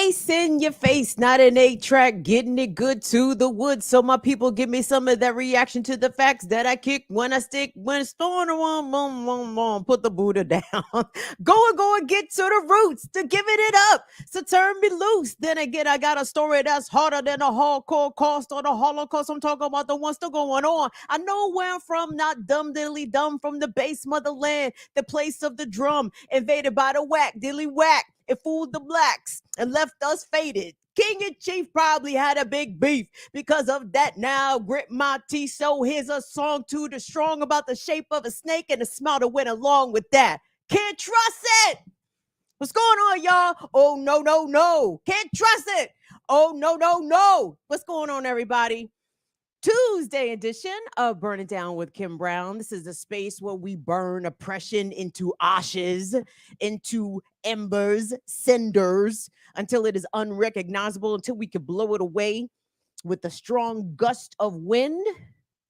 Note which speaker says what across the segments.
Speaker 1: Bass in your face, not an 8-track, getting it good to the woods. So my people give me some of that reaction to the facts that I kick when I stick, when it's storm, put the Buddha down. Go and get to the roots to giving it up. So turn me loose. Then again, I got a story that's harder than a hardcore cost or the Holocaust. I'm talking about the one still going on. I know where I'm from, not dumb dilly dumb from the base motherland, the place of the drum, invaded by the whack dilly whack. It fooled the blacks and left us faded. King and Chief probably had a big beef because of that. Now grit my teeth. So here's a song to the strong about the shape of a snake and the smell that went along with that. Can't trust it. What's going on, y'all? Oh, no, no, no. Can't trust it. Oh, no, no, no. What's going on, everybody? Tuesday edition of Burn It Down with Kim Brown. This is a space where we burn oppression into ashes, into embers, cinders, until it is unrecognizable, until we can blow it away with a strong gust of wind.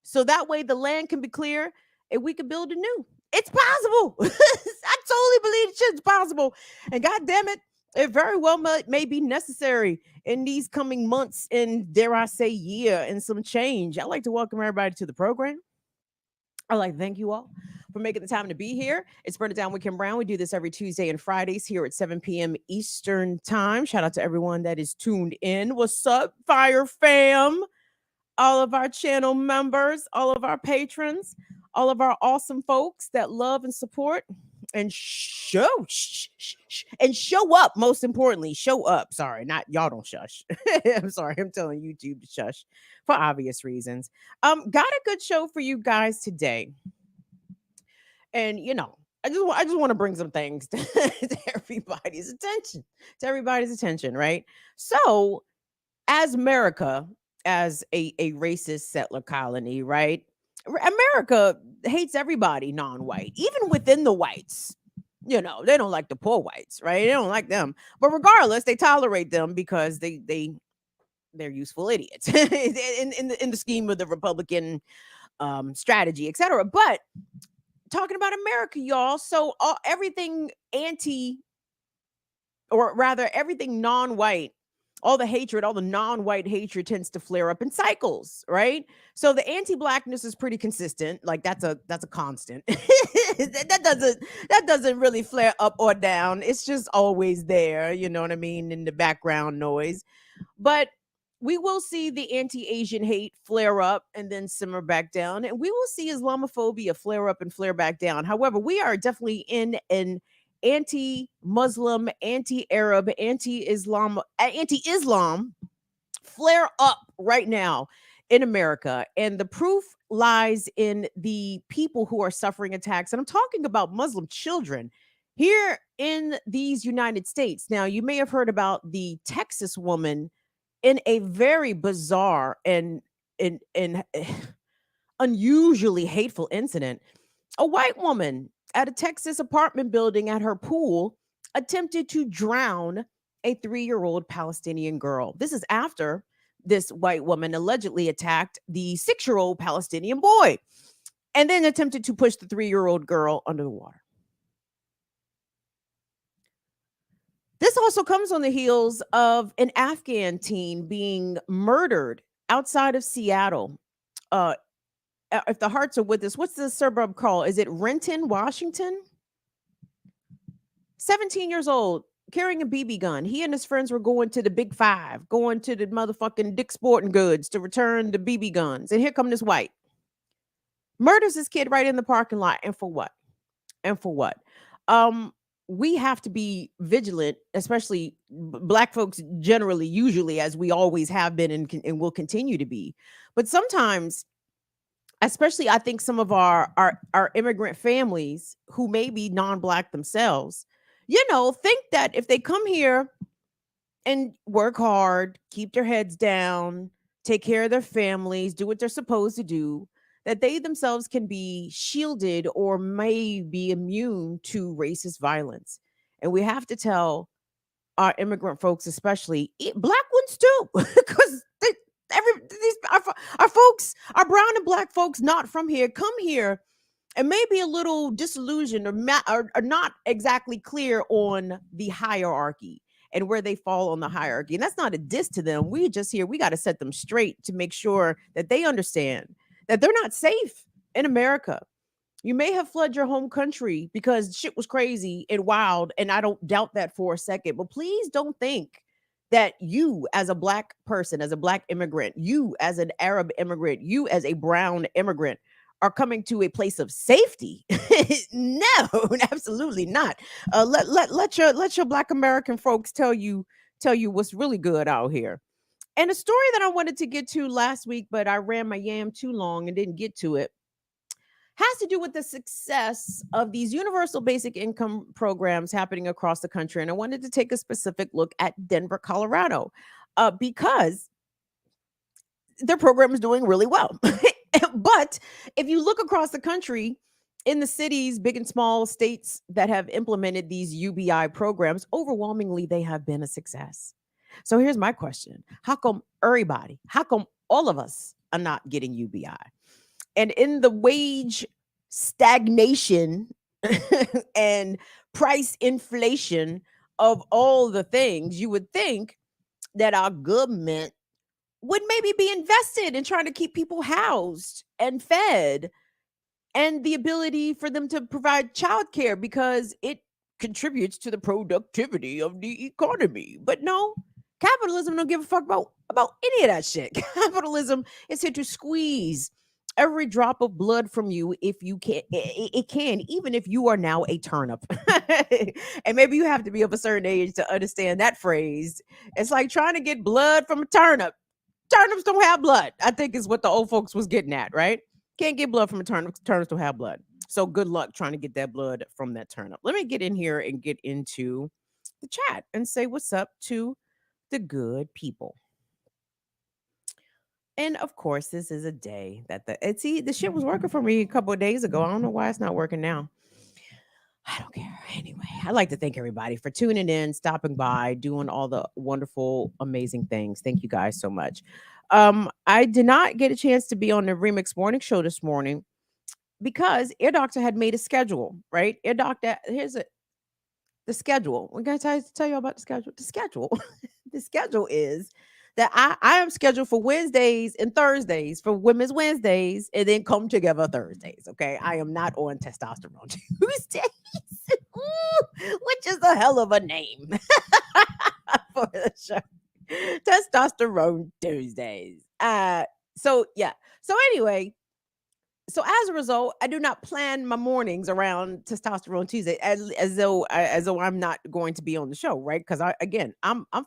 Speaker 1: So that way the land can be clear and we can build anew. It's possible. I totally believe it's possible. And God damn it, it very well may be necessary in these coming months and, dare I say, year and some change. I'd like to welcome everybody to the program. I'd like to thank you all for making the time to be here. It's Burn It Down with Kim Brown. We do this every Tuesday and Fridays here at 7 p.m. Eastern Time. Shout out to everyone that is tuned in. What's up, Fire Fam? All of our channel members, all of our patrons, all of our awesome folks that love and support and show up. Most importantly, show up. Sorry, not y'all don't shush. I'm sorry, I'm telling YouTube to shush for obvious reasons. Got a good show for you guys today, and I just want to bring some things to everybody's attention, right? So, as America, as a racist settler colony, right? America hates everybody non-white, even within the whites. They don't like the poor whites, right? They don't like them. But regardless, they tolerate them because they're useful idiots in the scheme of the Republican strategy, etc. But talking about America, y'all, so everything everything non-white, all the hatred, all the non-white hatred tends to flare up in cycles, right? So the anti-blackness is pretty consistent. Like that's a constant. that doesn't really flare up or down. It's just always there, you know what I mean, in the background noise. But we will see the anti-Asian hate flare up and then simmer back down. And we will see Islamophobia flare up and flare back down. However, we are definitely in an anti-Muslim, anti-Arab, anti-Islam flare up right now in America. And the proof lies in the people who are suffering attacks. And I'm talking about Muslim children here in these United States. Now, you may have heard about the Texas woman in a very bizarre and unusually hateful incident. A white woman at a Texas apartment building at her pool attempted to drown a 3-year-old Palestinian girl. This is after this white woman allegedly attacked the 6-year-old Palestinian boy and then attempted to push the 3-year-old girl under the water. This also comes on the heels of an Afghan teen being murdered outside of Seattle. If the hearts are with us, what's the suburb called? Is it Renton, Washington? 17 years old, carrying a BB gun. He and his friends were going to the Big Five, going to the motherfucking Dick's Sporting Goods to return the BB guns. And here come this white. Murders this kid right in the parking lot. And for what? We have to be vigilant, especially Black folks generally, usually, as we always have been and will continue to be. But sometimes, especially I think some of our immigrant families who may be non-Black themselves, think that if they come here and work hard, keep their heads down, take care of their families, do what they're supposed to do, that they themselves can be shielded or may be immune to racist violence. And we have to tell our immigrant folks, especially Black ones too, because our folks, our brown and Black folks not from here, come here and may be a little disillusioned or not exactly clear on the hierarchy and where they fall on the hierarchy. And that's not a diss to them. We just here, we got to set them straight to make sure that they understand that they're not safe in America. You may have fled your home country because shit was crazy and wild, and I don't doubt that for a second. But please don't think that you, as a black person, as a black immigrant, you as an Arab immigrant, you as a brown immigrant, are coming to a place of safety. No, absolutely not. Let your black American folks tell you what's really good out here. And a story that I wanted to get to last week, but I ran my yam too long and didn't get to it, has to do with the success of these universal basic income programs happening across the country. And I wanted to take a specific look at Denver, Colorado, because their program is doing really well. But if you look across the country, in the cities, big and small states that have implemented these UBI programs, overwhelmingly they have been a success. So here's my question: how come everybody, how come all of us are not getting UBI? And in the wage stagnation and price inflation of all the things, you would think that our government would maybe be invested in trying to keep people housed and fed, and the ability for them to provide childcare because it contributes to the productivity of the economy. But no, capitalism don't give a fuck about any of that shit. Capitalism is here to squeeze every drop of blood from you if you can. It can, even if you are now a turnip. And maybe you have to be of a certain age to understand that phrase. It's like trying to get blood from a turnip. Turnips don't have blood, I think is what the old folks was getting at, right? Can't get blood from a turnip. Turnips don't have blood. So good luck trying to get that blood from that turnip. Let me get in here and get into the chat and say what's up to the good people. And of course, this is a day that the shit was working for me a couple of days ago. I don't know why it's not working now. I don't care. Anyway, I'd like to thank everybody for tuning in, stopping by, doing all the wonderful, amazing things. Thank you guys so much. I did not get a chance to be on the Remix Morning Show this morning because Ear Doctor had made a schedule, right? Ear Doctor, the schedule. We're gonna tell you about the schedule. The schedule. The schedule is that I am scheduled for Wednesdays and Thursdays for Women's Wednesdays and then Come Together Thursdays. Okay. I am not on Testosterone Tuesdays, which is a hell of a name for the show. Testosterone Tuesdays. So yeah. So anyway, so as a result, I do not plan my mornings around Testosterone Tuesday as though I'm not going to be on the show, right? Because I'm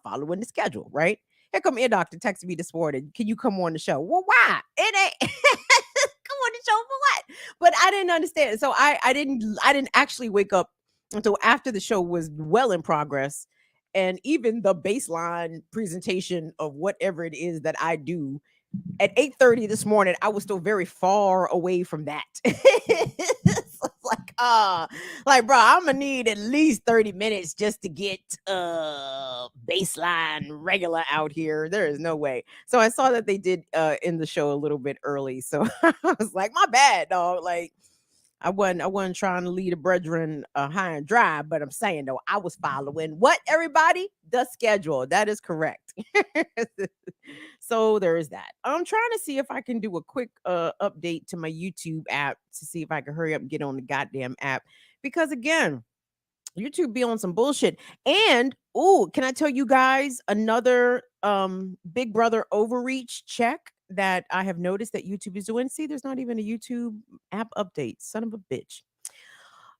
Speaker 1: following the schedule, right? Here come Ear Doctor texting me this morning. Can you come on the show? Well, why? It ain't come on the show for what? But I didn't understand. So I didn't actually wake up until after the show was well in progress. And even the baseline presentation of whatever it is that I do at 8:30 this morning, I was still very far away from that. So like, bro, I'm gonna need at least 30 minutes just to get baseline regular out here. There is no way. So I saw that they did end the show a little bit early. So I was like, my bad, dog. Like I wasn't trying to lead a brethren high and dry, but I'm saying though, I was following what everybody? The schedule. That is correct. So there is that. I'm trying to see if I can do a quick update to my YouTube app to see if I can hurry up and get on the goddamn app. Because again, YouTube be on some bullshit. And can I tell you guys another Big Brother overreach check that I have noticed that YouTube is doing? See, there's not even a YouTube app update. Son of a bitch.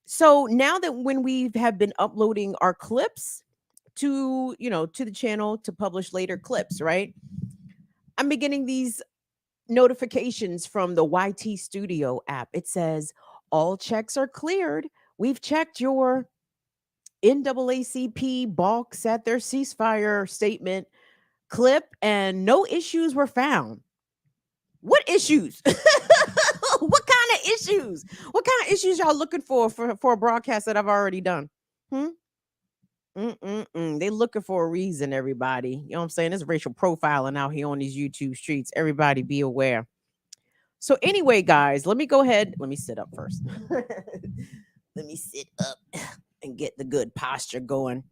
Speaker 1: So now that when we have been uploading our clips to the channel to publish later clips, right? I'm beginning these notifications from the YT Studio app. It says all checks are cleared. We've checked your NAACP balks at their ceasefire statement clip and no issues were found. What issues? What kind of issues? What kind of issues y'all looking for a broadcast that I've already done? They looking for a reason, everybody. You know what I'm saying? There's racial profiling out here on these YouTube streets. Everybody be aware. So anyway, guys, let me go ahead. Let me sit up first. Let me sit up and get the good posture going.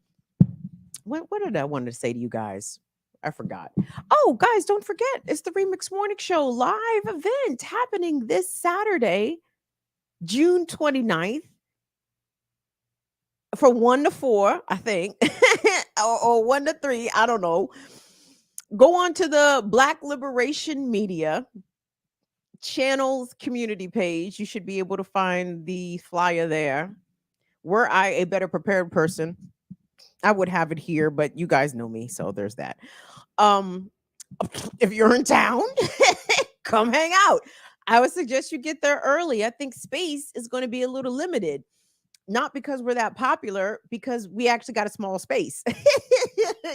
Speaker 1: What did I want to say to you guys? I forgot. Oh, guys, don't forget, it's the Remix Morning Show live event happening this Saturday, June 29th, from 1 to 4, I think, or 1 to 3. I don't know. Go on to the Black Liberation Media channel's community page. You should be able to find the flyer there. Were I a better prepared person, I would have it here, but you guys know me, so there's that. If you're in town, come hang out. I would suggest you get there early. I think space is going to be a little limited. Not because we're that popular, because we actually got a small space.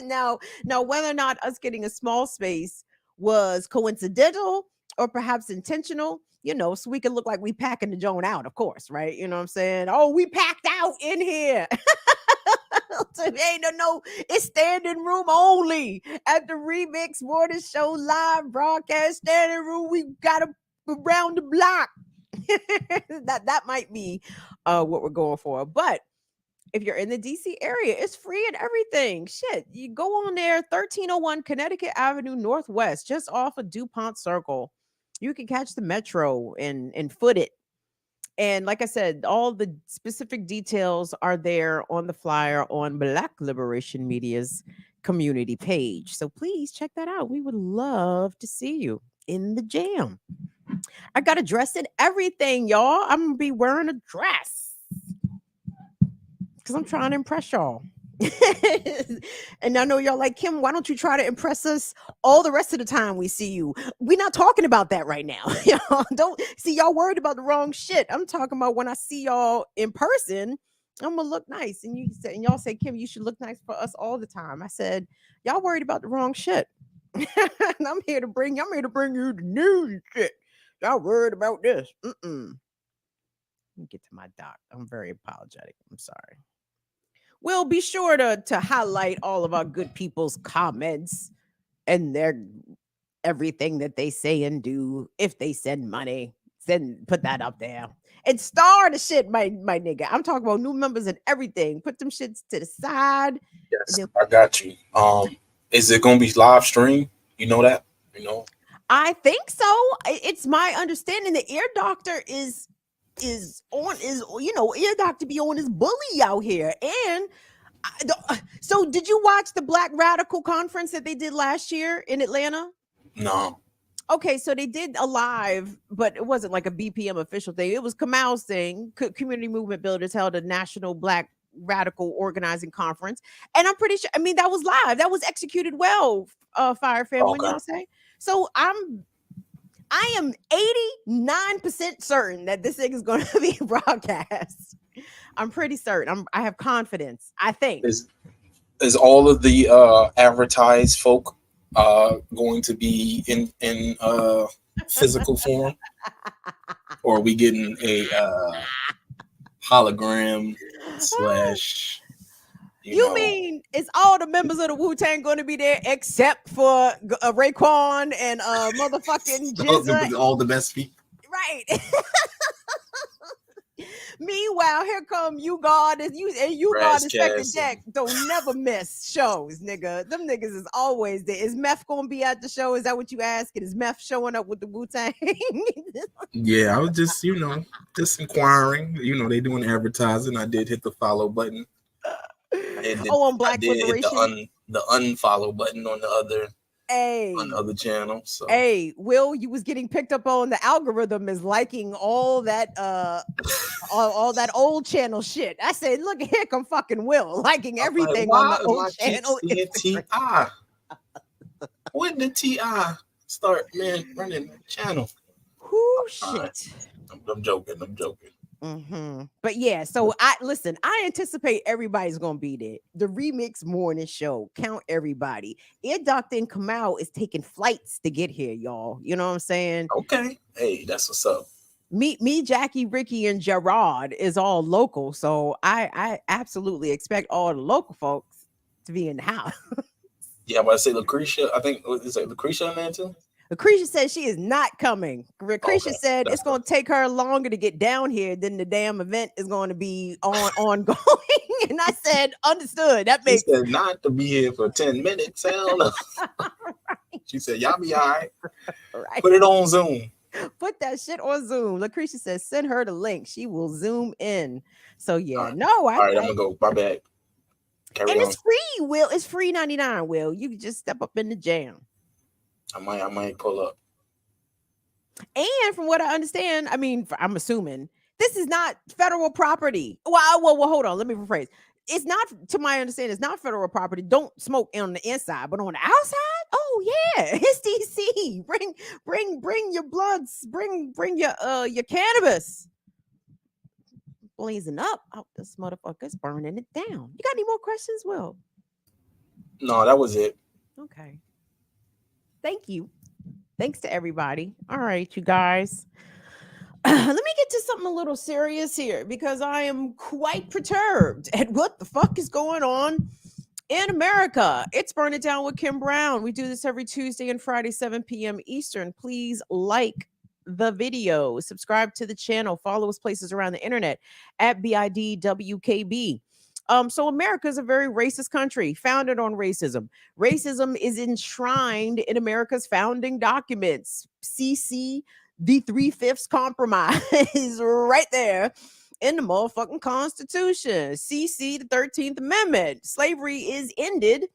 Speaker 1: now, whether or not us getting a small space was coincidental or perhaps intentional, so we can look like we packing the joint out, of course, right? You know what I'm saying? Oh, we packed out in here. So ain't no, it's standing room only at the Remix Morning Show live broadcast. Standing room, we got around the block. that might be what we're going for. But if you're in the DC area, it's free and everything. Shit, you go on there, 1301 Connecticut Avenue Northwest, just off of DuPont Circle. You can catch the metro and foot it. And like I said, all the specific details are there on the flyer on Black Liberation Media's community page. So please check that out. We would love to see you in the jam. I got a dress and everything, y'all. I'm gonna be wearing a dress because I'm trying to impress y'all. And I know y'all like, Kim, why don't you try to impress us all the rest of the time we see you? We're not talking about that right now. Y'all don't see, y'all worried about the wrong shit. I'm talking about when I see y'all in person, I'm gonna look nice. And y'all say, Kim, you should look nice for us all the time. I said, y'all worried about the wrong shit. And I'm here to bring you the news and shit. Y'all worried about this. Let me get to my doc. I'm very apologetic. I'm sorry. We'll be sure to highlight all of our good people's comments and their everything that they say and do. If they send money, put that up there. And star the shit, my nigga. I'm talking about new members and everything. Put them shits to the side.
Speaker 2: Yes, I got you. Is it gonna be live stream? You know that?
Speaker 1: I think so. It's my understanding the ear doctor is ear doctor be on his bully out here. And so did you watch the Black Radical conference that they did last year in Atlanta?
Speaker 2: No.
Speaker 1: Okay, so they did a live, but it wasn't like a BPM official thing. It was Kamal's thing. Community Movement Builders held a national Black Radical organizing conference, and I'm pretty sure. I mean, that was live. That was executed well. Fire Fam, when y'all say so. I am 89% certain that this thing is going to be broadcast. I'm pretty certain. I have confidence. I think.
Speaker 2: Is all of the advertised folk going to be in physical form, or are we getting a hologram /
Speaker 1: You mean it's all the members of the Wu-Tang going to be there except for Raekwon and motherfucking Jizza?
Speaker 2: all the best people,
Speaker 1: right? Meanwhile, here come you God and you God Inspector Jack. Don't never miss shows, nigga. Them niggas is always there. Is Meth gonna be at the show? Is that what you asking? Is Meth showing up with the Wu-Tang?
Speaker 2: Yeah, I was just just inquiring. They doing advertising. I did hit the follow button.
Speaker 1: On Black Liberation.
Speaker 2: Hit the unfollow button on the other. On the other channel. So
Speaker 1: Will, you was getting picked up on the algorithm is liking all that all that old channel shit. I said, look, here come fucking Will liking everything on the old channel.
Speaker 2: T.I. When did T.I. start running the channel?
Speaker 1: Whoo shit.
Speaker 2: I'm joking.
Speaker 1: But yeah, so I anticipate everybody's gonna be there. The Remix Morning Show, count everybody. Ear Doctor and Kamal is taking flights to get here, y'all. You know what I'm saying?
Speaker 2: Okay. Hey, that's what's up.
Speaker 1: Me, Jackie, Ricky, and Gerard is all local, so I absolutely expect all the local folks to be in the house.
Speaker 2: Yeah, but I say Lucretia. I think is it Lucretia in there too?
Speaker 1: Lucretia said she is not coming. Lucretia
Speaker 2: Okay,
Speaker 1: said
Speaker 2: that's
Speaker 1: it's going
Speaker 2: good.
Speaker 1: to take her longer to get down here than the damn event is going to be ongoing. And I said, understood. That
Speaker 2: She
Speaker 1: makes
Speaker 2: said not to be here for 10 minutes. Hell no. She said, y'all be all right.
Speaker 1: right.
Speaker 2: Put it on Zoom.
Speaker 1: Put that shit on Zoom. Lucretia says, send her the link. She will zoom in. So
Speaker 2: All
Speaker 1: yeah,
Speaker 2: right.
Speaker 1: no,
Speaker 2: All right, I'm going to go. My bad. Carry
Speaker 1: and
Speaker 2: on.
Speaker 1: it's free, Will. It's free 99, Will. You can just step up in the jam.
Speaker 2: I might pull up.
Speaker 1: And from what I understand, I mean, I'm assuming this is not federal property. Well, hold on. Let me rephrase. It's not, to my understanding, it's not federal property. Don't smoke on the inside, but on the outside, oh yeah, it's DC. Bring your blunts. Bring your cannabis. Blazing up. Oh, this motherfucker's burning it down. You got any more questions, Will?
Speaker 2: No, that was it.
Speaker 1: Okay. Thank you. Thanks to everybody. All right, you guys. Let me get to something a little serious here because I am quite perturbed at what the fuck is going on in America. It's Burn It Down with Kim Brown. We do this every Tuesday and Friday, 7 p.m. Eastern. Please like the video, subscribe to the channel, follow us places around the internet at BIDWKB. So America is a very racist country, founded on racism. Racism is enshrined in America's founding documents. CC the 3/5 compromise right there in the motherfucking Constitution. CC the 13th Amendment. Slavery is ended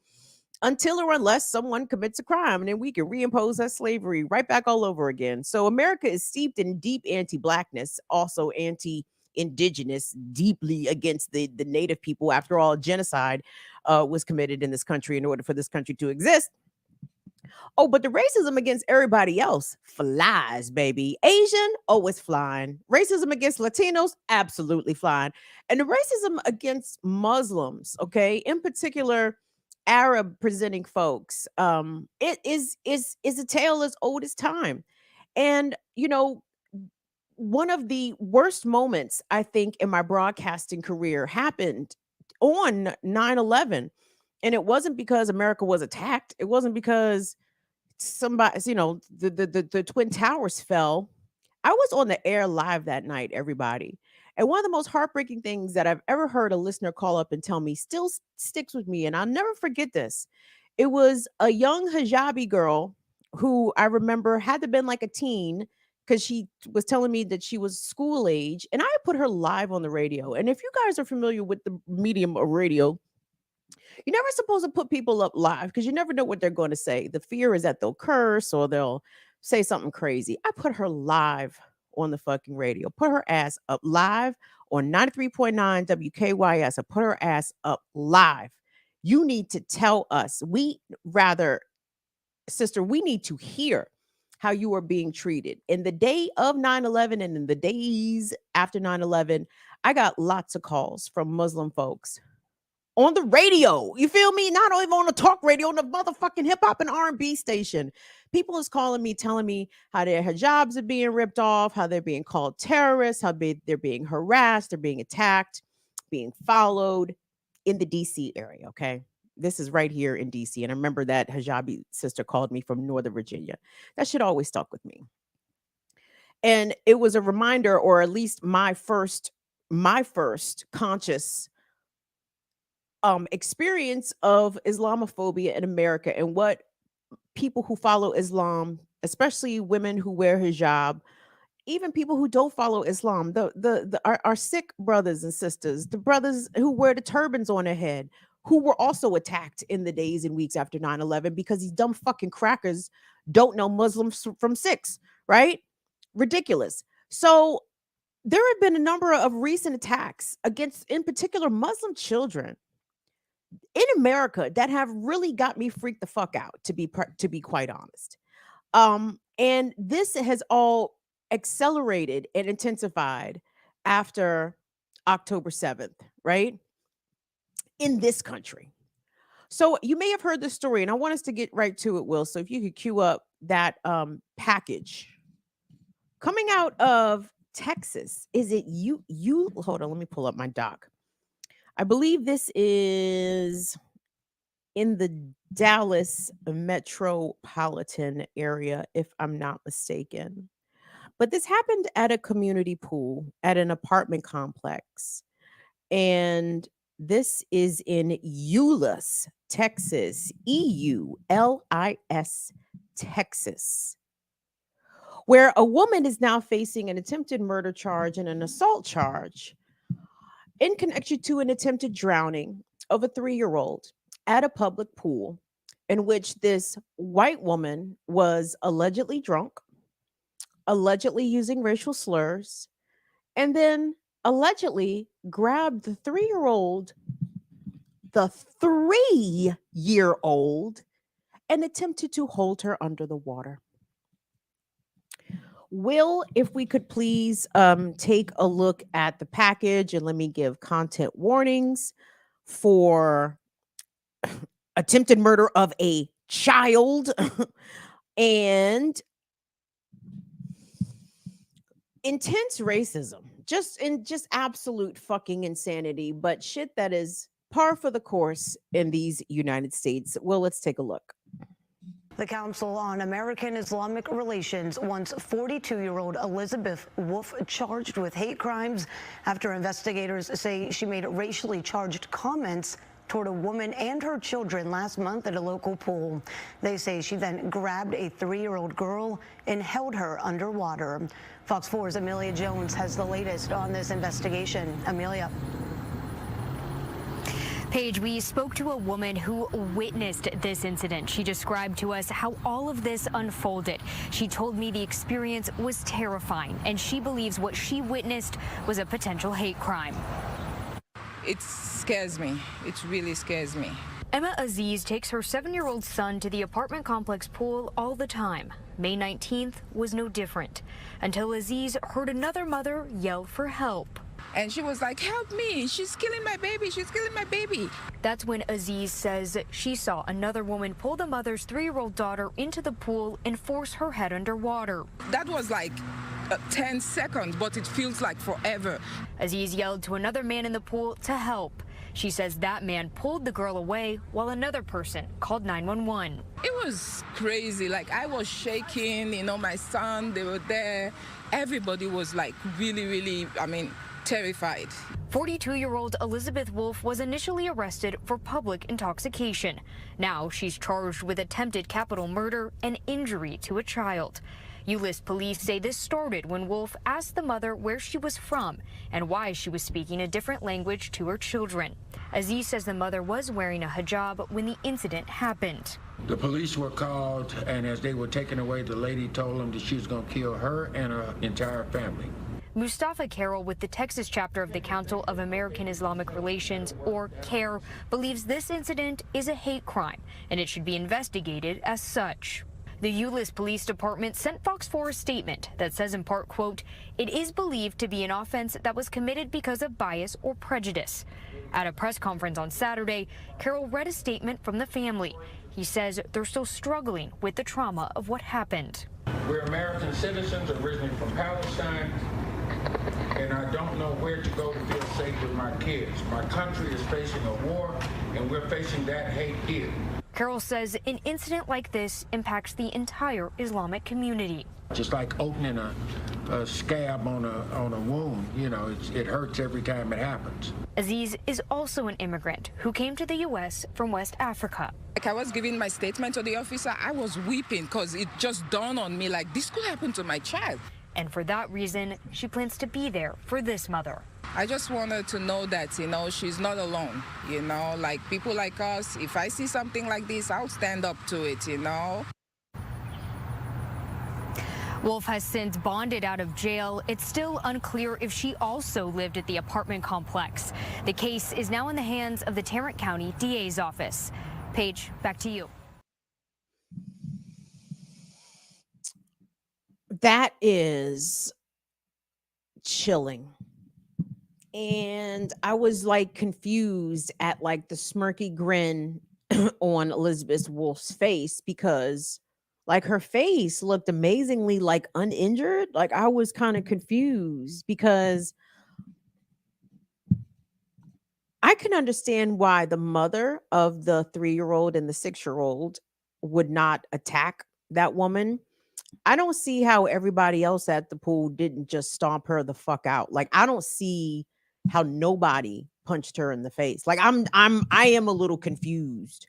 Speaker 1: until or unless someone commits a crime, and then we can reimpose that slavery right back all over again. So America is steeped in deep anti-blackness, also anti-indigenous, deeply against the native people. After all, genocide was committed in this country in order for this country to exist. Oh, but the racism against everybody else flies, baby. Asian, oh, it's flying. Racism against Latinos, absolutely flying. And the racism against Muslims, okay, in particular, Arab presenting folks, it is a tale as old as time. And one of the worst moments I think in my broadcasting career happened on 9/11. And it wasn't because America was attacked. It wasn't because somebody, the Twin Towers fell. I was on the air live that night, everybody. And one of the most heartbreaking things that I've ever heard a listener call up and tell me still sticks with me, and I'll never forget this. It was a young hijabi girl who I remember had to been like a teen because she was telling me that she was school age, and I put her live on the radio. And if you guys are familiar with the medium of radio, you're never supposed to put people up live because you never know what they're going to say. The fear is that they'll curse or they'll say something crazy. I put her live on the fucking radio, put her ass up live on 93.9 WKYS. I put her ass up live. You need to tell us. Sister, we need to hear how you are being treated. In the day of 9/11 and in the days after 9/11, I got lots of calls from Muslim folks on the radio. You feel me? Not even on the talk radio, on the motherfucking hip hop and R&B station. People is calling me, telling me how their hijabs are being ripped off, how they're being called terrorists, they're being harassed, they're being attacked, being followed in the DC area. Okay. This is right here in DC. And I remember that hijabi sister called me from Northern Virginia. That shit always stuck with me. And it was a reminder, or at least my first conscious experience of Islamophobia in America and what people who follow Islam, especially women who wear hijab, even people who don't follow Islam, our Sikh brothers and sisters, the brothers who wear the turbans on their head, who were also attacked in the days and weeks after 9/11 because these dumb fucking crackers don't know Muslims from Sikhs, right? Ridiculous. So there have been a number of recent attacks against, in particular, Muslim children in America that have really got me freaked the fuck out, to be quite honest. And this has all accelerated and intensified after October 7th, right? In this country. So you may have heard the story, and I want us to get right to it, Will. So if you could cue up that package coming out of Texas. Is it you hold on, let me pull up my doc. I believe this is in the Dallas metropolitan area, if I'm not mistaken. But this happened at a community pool at an apartment complex. And this is in Euless, Texas, Eulis, Texas, where a woman is now facing an attempted murder charge and an assault charge in connection to an attempted drowning of a 3-year-old at a public pool in which this white woman was allegedly drunk, allegedly using racial slurs, and then allegedly grabbed the 3-year-old, and attempted to hold her under the water. Will, if we could please take a look at the package and let me give content warnings for attempted murder of a child and intense racism. Just absolute fucking insanity, but shit that is par for the course in these United States. Well, let's take a look.
Speaker 3: The Council on American Islamic Relations wants 42-year-old Elizabeth Wolf charged with hate crimes after investigators say she made racially charged comments toward a woman and her children last month at a local pool. They say she then grabbed a 3-year-old girl and held her underwater. Fox 4's Amelia Jones has the latest on this investigation. Amelia.
Speaker 4: Paige, we spoke to a woman who witnessed this incident. She described to us how all of this unfolded. She told me the experience was terrifying, and she believes what she witnessed was a potential hate crime.
Speaker 5: It scares me. It really scares me.
Speaker 4: Emma Aziz takes her 7-year-old son to the apartment complex pool all the time. May 19th was no different, until Aziz heard another mother yell for help.
Speaker 5: And she was like, help me, she's killing my baby, she's killing my baby.
Speaker 4: That's when Aziz says she saw another woman pull the mother's 3-year-old daughter into the pool and force her head underwater.
Speaker 5: That was like 10 seconds, but it feels like forever.
Speaker 4: Aziz yelled to another man in the pool to help. She says that man pulled the girl away while another person called 911.
Speaker 5: It was crazy. Like, I was shaking, you know, my son, they were there. Everybody was like really, terrified.
Speaker 4: 42-year-old Elizabeth Wolf was initially arrested for public intoxication. Now she's charged with attempted capital murder and injury to a child. Euless police say this started when Wolf asked the mother where she was from and why she was speaking a different language to her children. Aziz says the mother was wearing a hijab when the incident happened.
Speaker 6: The police were called, and as they were taken away, the lady told them that she was going to kill her and her entire family.
Speaker 4: Mustafa Carroll with the Texas chapter of the Council of American Islamic Relations, or CAIR, believes this incident is a hate crime and it should be investigated as such. The Euless Police Department sent Fox 4 a statement that says in part, quote, it is believed to be an offense that was committed because of bias or prejudice. At a press conference on Saturday, Carroll read a statement from the family. He says they're still struggling with the trauma of what happened.
Speaker 6: We're American citizens originally from Palestine, and I don't know where to go to feel safe with my kids. My country is facing a war, and we're facing that hate here.
Speaker 4: Carroll says an incident like this impacts the entire Islamic community.
Speaker 6: Just like opening a scab on a wound, you know, it hurts every time it happens.
Speaker 4: Aziz is also an immigrant who came to the U.S. from West Africa.
Speaker 5: Like, I was giving my statement to the officer, I was weeping because it just dawned on me like this could happen to my child.
Speaker 4: And for that reason, she plans to be there for this mother.
Speaker 5: I just want her to know that, you know, she's not alone, you know, like people like us. If I see something like this, I'll stand up to it, you know.
Speaker 4: Wolf has since bonded out of jail. It's still unclear if she also lived at the apartment complex. The case is now in the hands of the Tarrant County DA's office. Paige, back to you.
Speaker 1: That is chilling. And I was like confused at like the smirky grin on Elizabeth Wolf's face, because like her face looked amazingly like uninjured. Like I was kind of confused because I can understand why the mother of the 3-year-old and the 6-year-old would not attack that woman. I don't see how everybody else at the pool didn't just stomp her the fuck out. Like, I don't see how nobody punched her in the face. Like, I am a little confused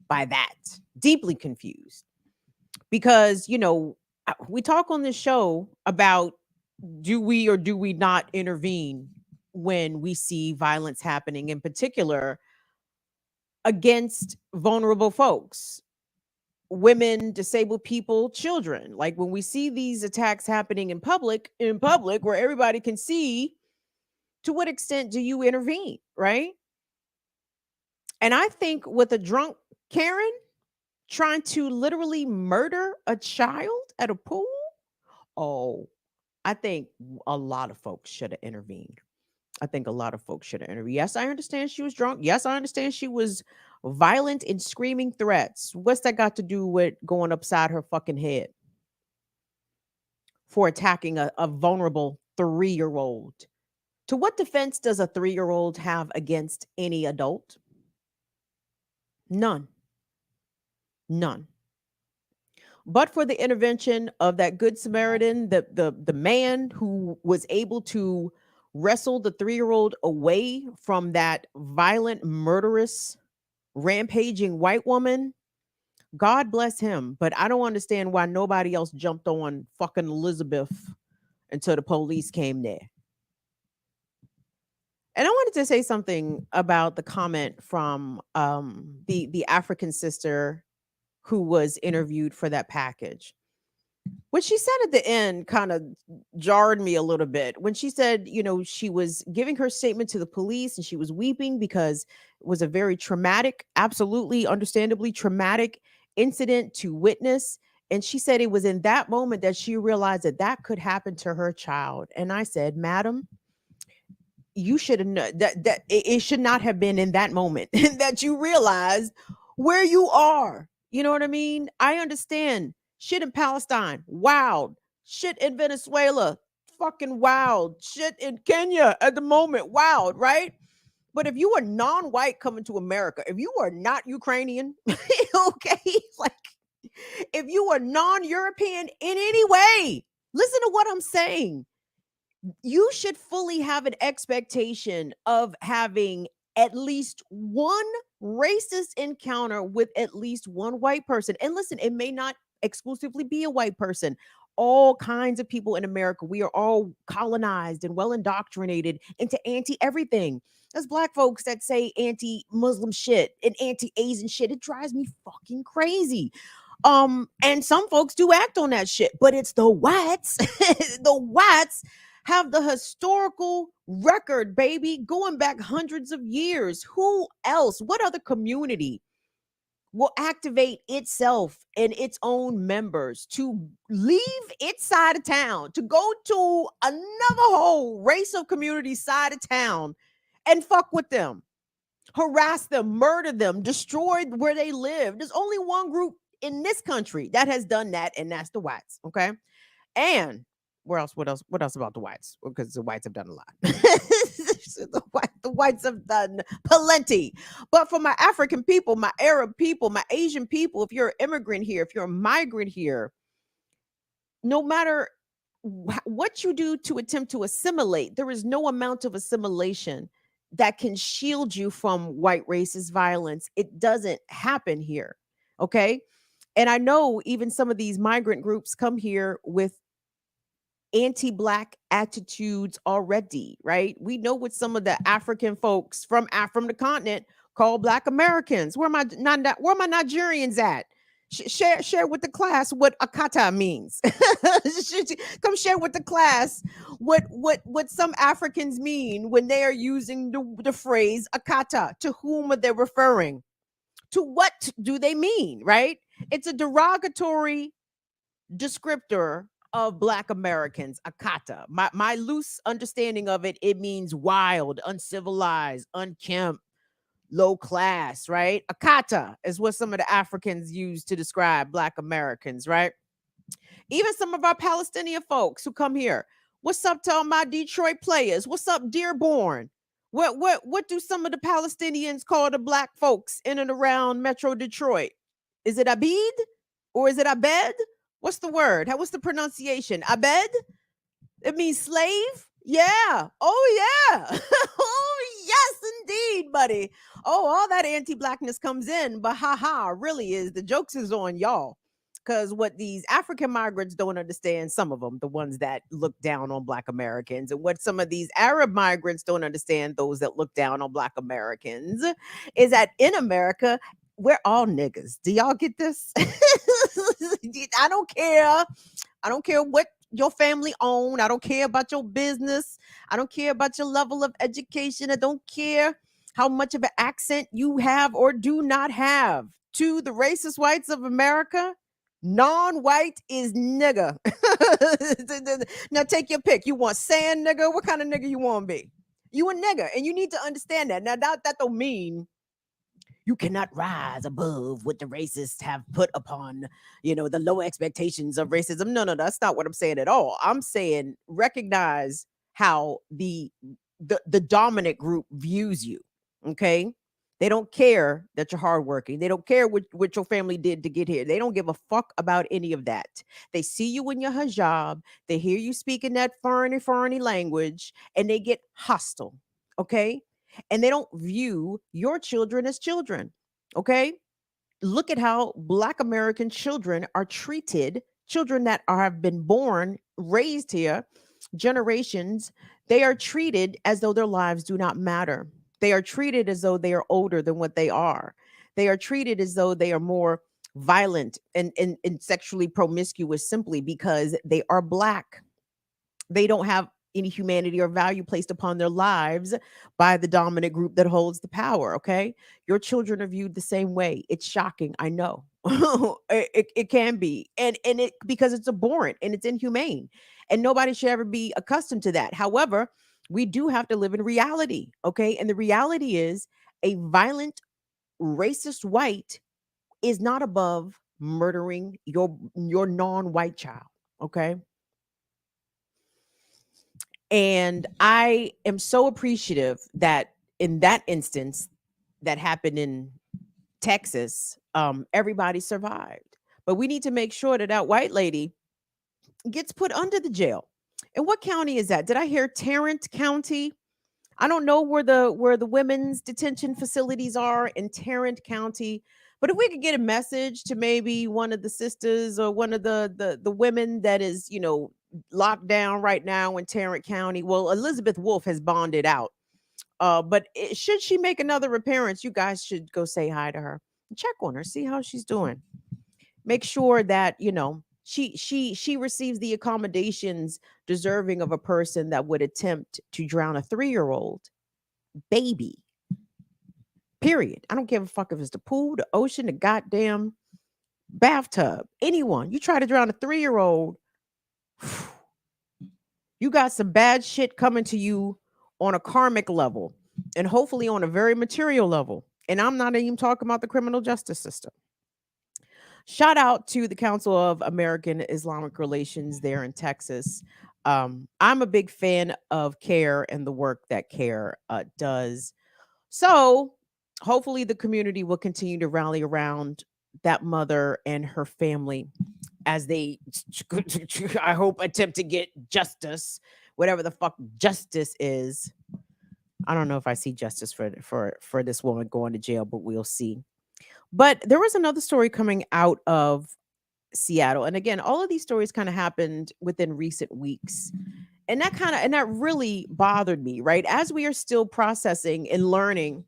Speaker 1: by that. Deeply confused. Because, we talk on this show about, do we or do we not intervene when we see violence happening, in particular against vulnerable folks, women, disabled people, children. Like, when we see these attacks happening in public where everybody can see, to what extent do you intervene, right? And I think with a drunk Karen trying to literally murder a child at a pool, oh, I think a lot of folks should have intervened. I think a lot of folks should have intervened. Yes, I understand she was drunk. Yes, I understand she was violent and screaming threats. What's that got to do with going upside her fucking head for attacking a vulnerable 3-year-old? To what defense does a 3-year-old have against any adult? None. None. But for the intervention of that good Samaritan, the man who was able to wrestle the 3-year-old away from that violent, murderous, rampaging white woman, God bless him. But I don't understand why nobody else jumped on fucking Elizabeth until the police came there. And I wanted to say something about the comment from the African sister who was interviewed for that package. What she said at the end kind of jarred me a little bit. When she said, she was giving her statement to the police and she was weeping because it was a very traumatic, absolutely understandably traumatic incident to witness. And she said it was in that moment that she realized that could happen to her child. And I said, madam, you should have known that it should not have been in that moment that you realized where you are. You know what I mean? I understand shit in Palestine, wild. Shit in Venezuela, fucking wild. Shit in Kenya at the moment, wild, right? But if you are non-white coming to America, if you are not Ukrainian, okay, like if you are non-European in any way, listen to what I'm saying. You should fully have an expectation of having at least one racist encounter with at least one white person. And listen, it may not exclusively be a white person. All kinds of people in America, we are all colonized and well indoctrinated into anti-everything. There's black folks that say anti-Muslim shit and anti-Asian shit. It drives me fucking crazy. And some folks do act on that shit, but it's the whites. The whites have the historical record, baby, going back hundreds of years. Who else? What other community will activate itself and its own members to leave its side of town, to go to another whole race of community side of town and fuck with them, harass them, murder them, destroy where they live? There's only one group in this country that has done that, and that's the whites. Okay. And what else about the whites? Because the whites have done a lot. The whites have done plenty. But for my African people, my Arab people, my Asian people, if you're an immigrant here, if you're a migrant here, no matter what you do to attempt to assimilate, there is no amount of assimilation that can shield you from white racist violence. It doesn't happen here. Okay. And I know even some of these migrant groups come here with anti-black attitudes already, right? We know what some of the African folks from the continent call Black Americans. Where my Nigerians at? Share with the class what akata means. Come share with the class what some Africans mean when they are using the phrase akata. To whom are they referring? To what do they mean, right? It's a derogatory descriptor of Black Americans, akata. My loose understanding of it, it means wild, uncivilized, unkempt, low class, right? Akata is what some of the Africans use to describe Black Americans, right? Even some of our Palestinian folks who come here. What's up to all my Detroit players? What's up, Dearborn? What do some of the Palestinians call the black folks in and around Metro Detroit? Is it Abid or is it Abed? What's the word? What's the pronunciation? Abed? It means slave? Yeah. Oh, yeah. Oh, yes, indeed, buddy. Oh, all that anti-blackness comes in, but haha, really is the jokes is on y'all. Because what these African migrants don't understand, some of them, the ones that look down on Black Americans, and what some of these Arab migrants don't understand, those that look down on Black Americans, is that in America, we're all niggas. Do y'all get this? I don't care. I don't care what your family own. I don't care about your business. I don't care about your level of education. I don't care how much of an accent you have or do not have. To the racist whites of America, non-white is nigga. Now take your pick. You want sand nigga? What kind of nigga you want to be? You a nigga, and you need to understand that. Now that don't mean you cannot rise above what the racists have put upon, the low expectations of racism. No, that's not what I'm saying at all. I'm saying recognize how the dominant group views you. Okay. They don't care that you're hardworking. They don't care what your family did to get here. They don't give a fuck about any of that. They see you in your hijab. They hear you speaking that foreign language, and they get hostile. Okay. And they don't view your children as children. Okay. Look at how Black American children are treated, children that have been born, raised here, generations. They are treated as though their lives do not matter. They are treated as though they are older than what they are. They are treated as though they are more violent and sexually promiscuous simply because they are Black. They don't have any humanity or value placed upon their lives by the dominant group that holds the power. Okay. Your children are viewed the same way. It's shocking. I know. It can be. And it because it's abhorrent and it's inhumane. And nobody should ever be accustomed to that. However, we do have to live in reality. Okay. And the reality is a violent, racist white is not above murdering your non-white child. Okay. And I am so appreciative that in that instance that happened in Texas, everybody survived. But we need to make sure that that white lady gets put under the jail. And what county is that? Did I hear Tarrant County? I don't know where the women's detention facilities are in Tarrant County, but if we could get a message to maybe one of the sisters or one of the women that is, locked down right now in Tarrant County. Well, Elizabeth Wolf has bonded out. But should she make another appearance, you guys should go say hi to her. Check on her, see how she's doing. Make sure that, she receives the accommodations deserving of a person that would attempt to drown a 3-year-old baby. Period. I don't give a fuck if it's the pool, the ocean, the goddamn bathtub. Anyone. You try to drown a 3-year-old, you got some bad shit coming to you on a karmic level and hopefully on a very material level. And I'm not even talking about the criminal justice system. Shout out to the Council of American Islamic Relations there in Texas. I'm a big fan of CARE and the work that CARE does. So hopefully the community will continue to rally around that mother and her family as they, I hope, attempt to get justice, whatever the fuck justice is. I don't know if I see justice for this woman going to jail, but we'll see. But there was another story coming out of Seattle. And again, all of these stories kind of happened within recent weeks. And that really bothered me, right? As we are still processing and learning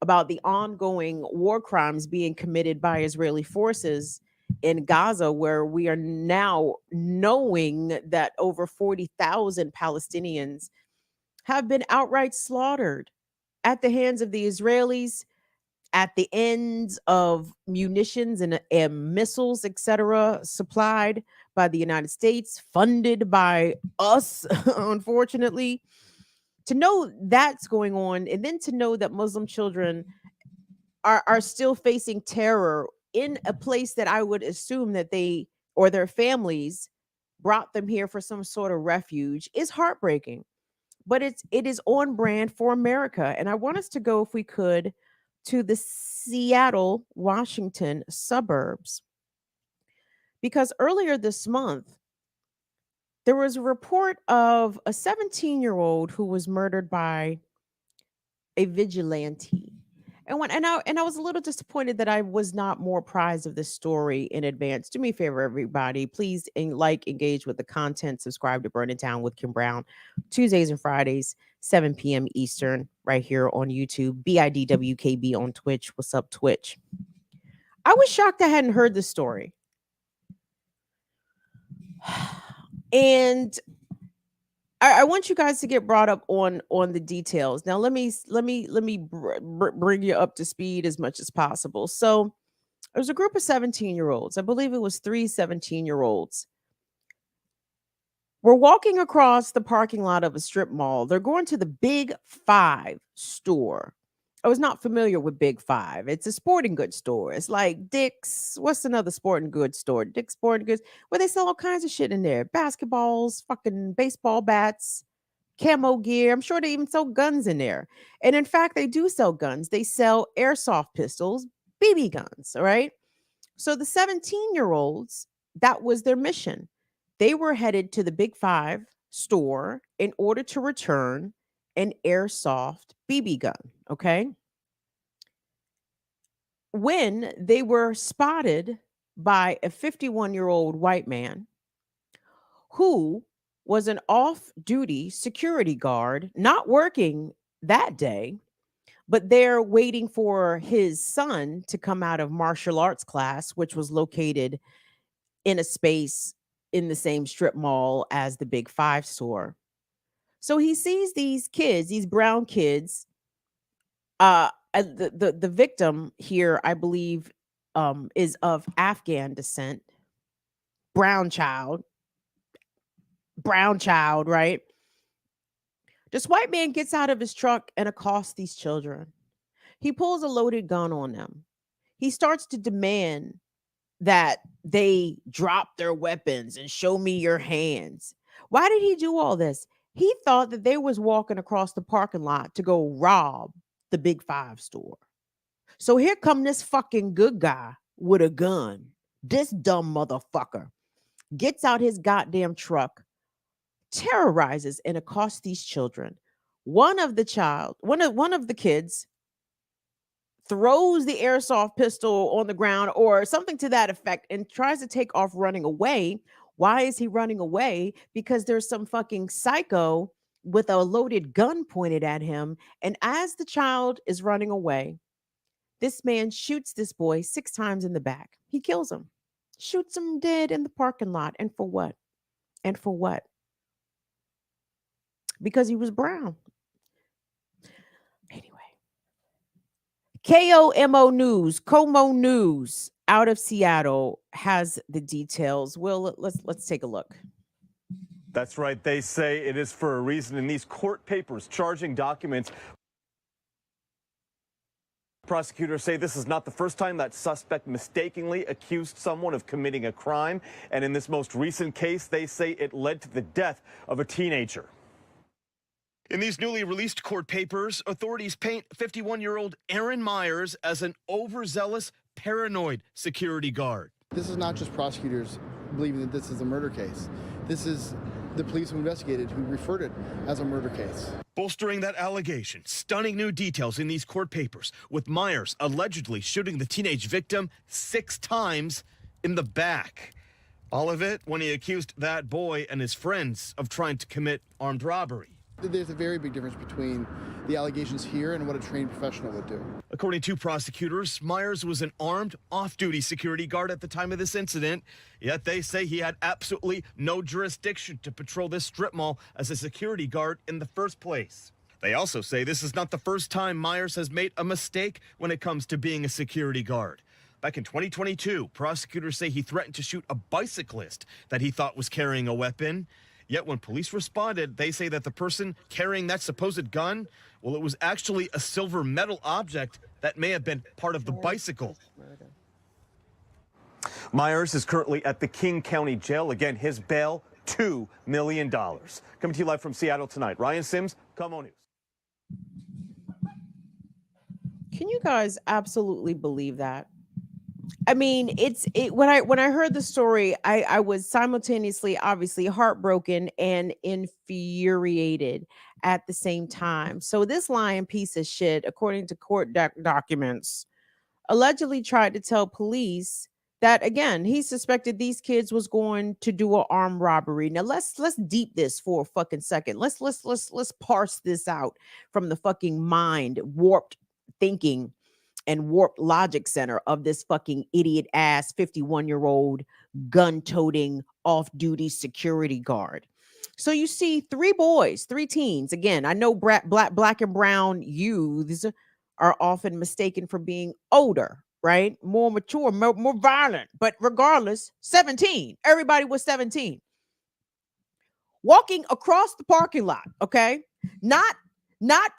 Speaker 1: about the ongoing war crimes being committed by Israeli forces in Gaza, where we are now knowing that over 40,000 Palestinians have been outright slaughtered at the hands of the Israelis, at the ends of munitions and missiles, etc., supplied by the United States, funded by us, unfortunately. To know that's going on, and then to know that Muslim children are still facing terror in a place that I would assume that they or their families brought them here for some sort of refuge is heartbreaking. but it is on brand for America. And I want us to go, if we could, to the Seattle, Washington suburbs, because earlier this month there was a report of a 17-year-old who was murdered by a vigilante. And I was a little disappointed that I was not more apprised of this story in advance. Do me a favor, everybody. Please engage with the content. Subscribe to Burning Down with Kim Brown, Tuesdays and Fridays, 7 p.m. Eastern, right here on YouTube. BIDWKB on Twitch. What's up, Twitch? I was shocked I hadn't heard this story. And I want you guys to get brought up on the details. Now, let me bring you up to speed as much as possible. So, there's a group of 17-year-olds. I believe it was 3 17-year-olds. We're walking across the parking lot of a strip mall. They're going to the Big 5 store. I was not familiar with Big 5. It's a sporting goods store. It's like Dick's. What's another sporting goods store? Dick's Sporting Goods, where they sell all kinds of shit in there. Basketballs, fucking baseball bats, camo gear. I'm sure they even sell guns in there. And in fact, they do sell guns. They sell airsoft pistols, BB guns, all right? So the 17-year-olds, that was their mission. They were headed to the Big 5 store in order to return an airsoft BB gun, okay? When they were spotted by a 51-year-old white man who was an off-duty security guard, not working that day, but they're waiting for his son to come out of martial arts class, which was located in a space in the same strip mall as the Big 5 store. So he sees these kids, these brown kids. The victim here, I believe, is of Afghan descent. Brown child, right? This white man gets out of his truck and accosts these children. He pulls a loaded gun on them. He starts to demand that they drop their weapons and show me your hands. Why did he do all this? He thought that they was walking across the parking lot to go rob the Big 5 store. So here come this fucking good guy with a gun. This dumb motherfucker gets out his goddamn truck, terrorizes and accosts these children. One of the kids throws the airsoft pistol on the ground or something to that effect and tries to take off running away. Why is he running away? Because there's some fucking psycho with a loaded gun pointed at him. And as the child is running away, this man shoots this boy 6 times in the back. He kills him, shoots him dead in the parking lot. And for what? And for what? Because he was brown. Anyway, Como News out of Seattle has the details. Will, let's take a look.
Speaker 7: That's right. They say it is for a reason. In these court papers, charging documents, prosecutors say this is not the first time that suspect mistakenly accused someone of committing a crime. And in this most recent case, they say it led to the death of a teenager. In these newly released court papers, authorities paint 51-year-old Aaron Myers as an overzealous, paranoid security guard.
Speaker 8: This is not just prosecutors believing that this is a murder case. This is the police who investigated who referred it as a murder case.
Speaker 7: Bolstering that allegation, stunning new details in these court papers, with Myers allegedly shooting the teenage victim 6 times in the back. All of it when he accused that boy and his friends of trying to commit armed robbery.
Speaker 8: There's a very big difference between the allegations here and what a trained professional would do.
Speaker 7: According to prosecutors, Myers was an armed, off-duty security guard at the time of this incident, yet they say he had absolutely no jurisdiction to patrol this strip mall as a security guard in the first place. They also say this is not the first time Myers has made a mistake when it comes to being a security guard. Back in 2022, prosecutors say he threatened to shoot a bicyclist that he thought was carrying a weapon. Yet when police responded, they say that the person carrying that supposed gun, well, it was actually a silver metal object that may have been part of the bicycle. Myers is currently at the King County Jail. Again, his bail $2 million. Coming to you live from Seattle tonight, Ryan Sims, KOMO News.
Speaker 1: Can you guys absolutely believe that? I mean, when I heard the story, I was simultaneously obviously heartbroken and infuriated at the same time. So this lying piece of shit, according to court documents, allegedly tried to tell police that again he suspected these kids was going to do an armed robbery. Now let's deep this for a fucking second. Let's parse this out from the fucking mind warped thinking and warped logic center of this fucking idiot ass 51-year-old gun-toting off-duty security guard. So you see three boys, three teens. Again, I know black and brown youths are often mistaken for being older, right? More mature, more violent. But regardless, 17. Everybody was 17. Walking across the parking lot, okay? Not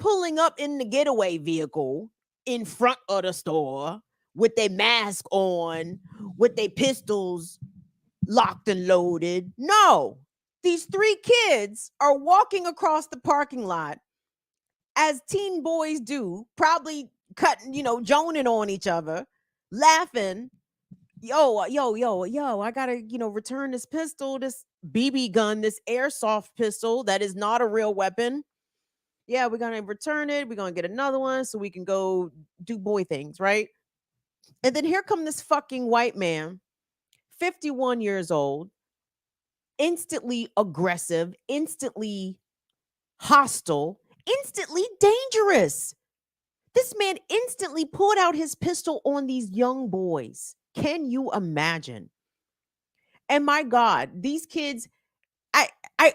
Speaker 1: pulling up in the getaway vehicle in front of the store with their mask on, with their pistols locked and loaded. No, these three kids are walking across the parking lot as teen boys do, probably cutting, joning on each other, laughing. Yo, I gotta, return this pistol, this BB gun, this airsoft pistol that is not a real weapon. Yeah, we're gonna return it. We're gonna get another one so we can go do boy things, right? And then here come this fucking white man, 51 years old, instantly aggressive, instantly hostile, instantly dangerous. This man instantly pulled out his pistol on these young boys. Can you imagine? And my God, these kids,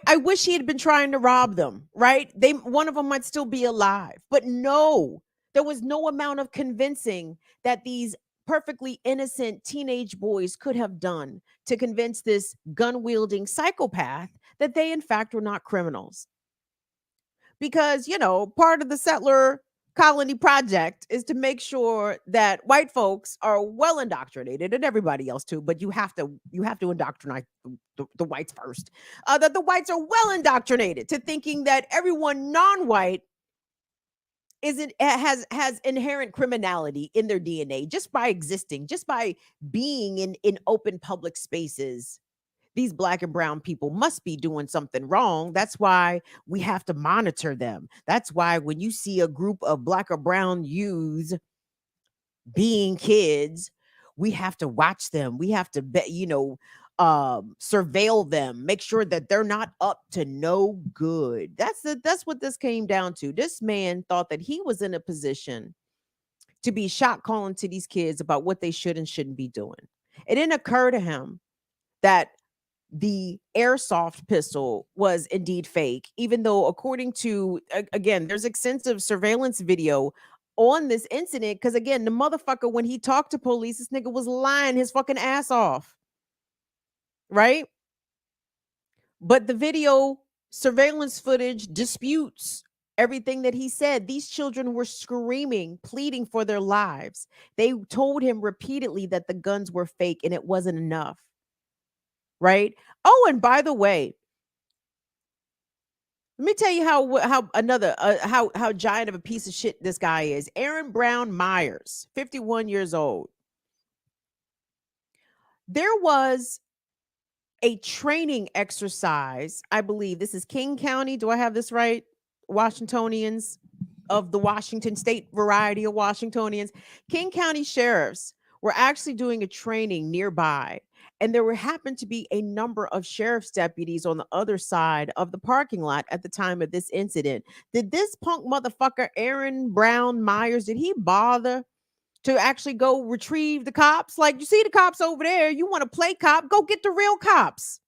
Speaker 1: I wish he had been trying to rob them, right? One of them might still be alive, but no, there was no amount of convincing that these perfectly innocent teenage boys could have done to convince this gun-wielding psychopath that they in fact were not criminals. Because, part of the settler colony project is to make sure that white folks are well indoctrinated, and everybody else too, but you have to indoctrinate the whites first. That the whites are well indoctrinated to thinking that everyone non-white has inherent criminality in their DNA just by existing, just by being in open public spaces. These black and brown people must be doing something wrong. That's why we have to monitor them. That's why when you see a group of black or brown youths being kids, we have to watch them. We have to surveil them, make sure that they're not up to no good. That's what this came down to. This man thought that he was in a position to be shot calling to these kids about what they should and shouldn't be doing. It didn't occur to him that the airsoft pistol was indeed fake, even though according to, again, there's extensive surveillance video on this incident. Because again, the motherfucker, when he talked to police, this nigga was lying his fucking ass off, right? But the video surveillance footage disputes everything that he said. These children were screaming, pleading for their lives. They told him repeatedly that the guns were fake and it wasn't enough. Right? Oh, and by the way, let me tell you how giant of a piece of shit this guy is. Aaron Brown Myers, 51 years old. There was a training exercise, I believe. This is King County. Do I have this right? Washingtonians of the Washington state variety of Washingtonians. King County sheriffs were actually doing a training nearby. And there happened to be a number of sheriff's deputies on the other side of the parking lot at the time of this incident. Did this punk motherfucker, Aaron Brown Myers, did he bother to actually go retrieve the cops? Like, you see the cops over there, you want to play cop, go get the real cops.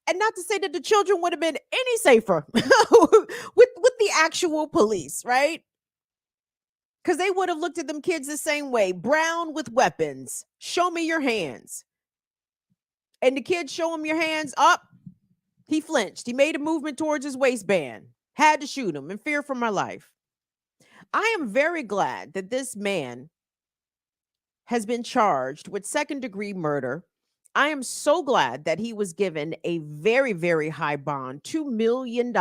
Speaker 1: And not to say that the children would have been any safer with the actual police, right? Because they would have looked at them kids the same way. Brown with weapons. Show me your hands. And the kid show him your hands up. He flinched. He made a movement towards his waistband. Had to shoot him in fear for my life. I am very glad that this man has been charged with second-degree murder I am so glad that he was given a very, very high bond, $2 million.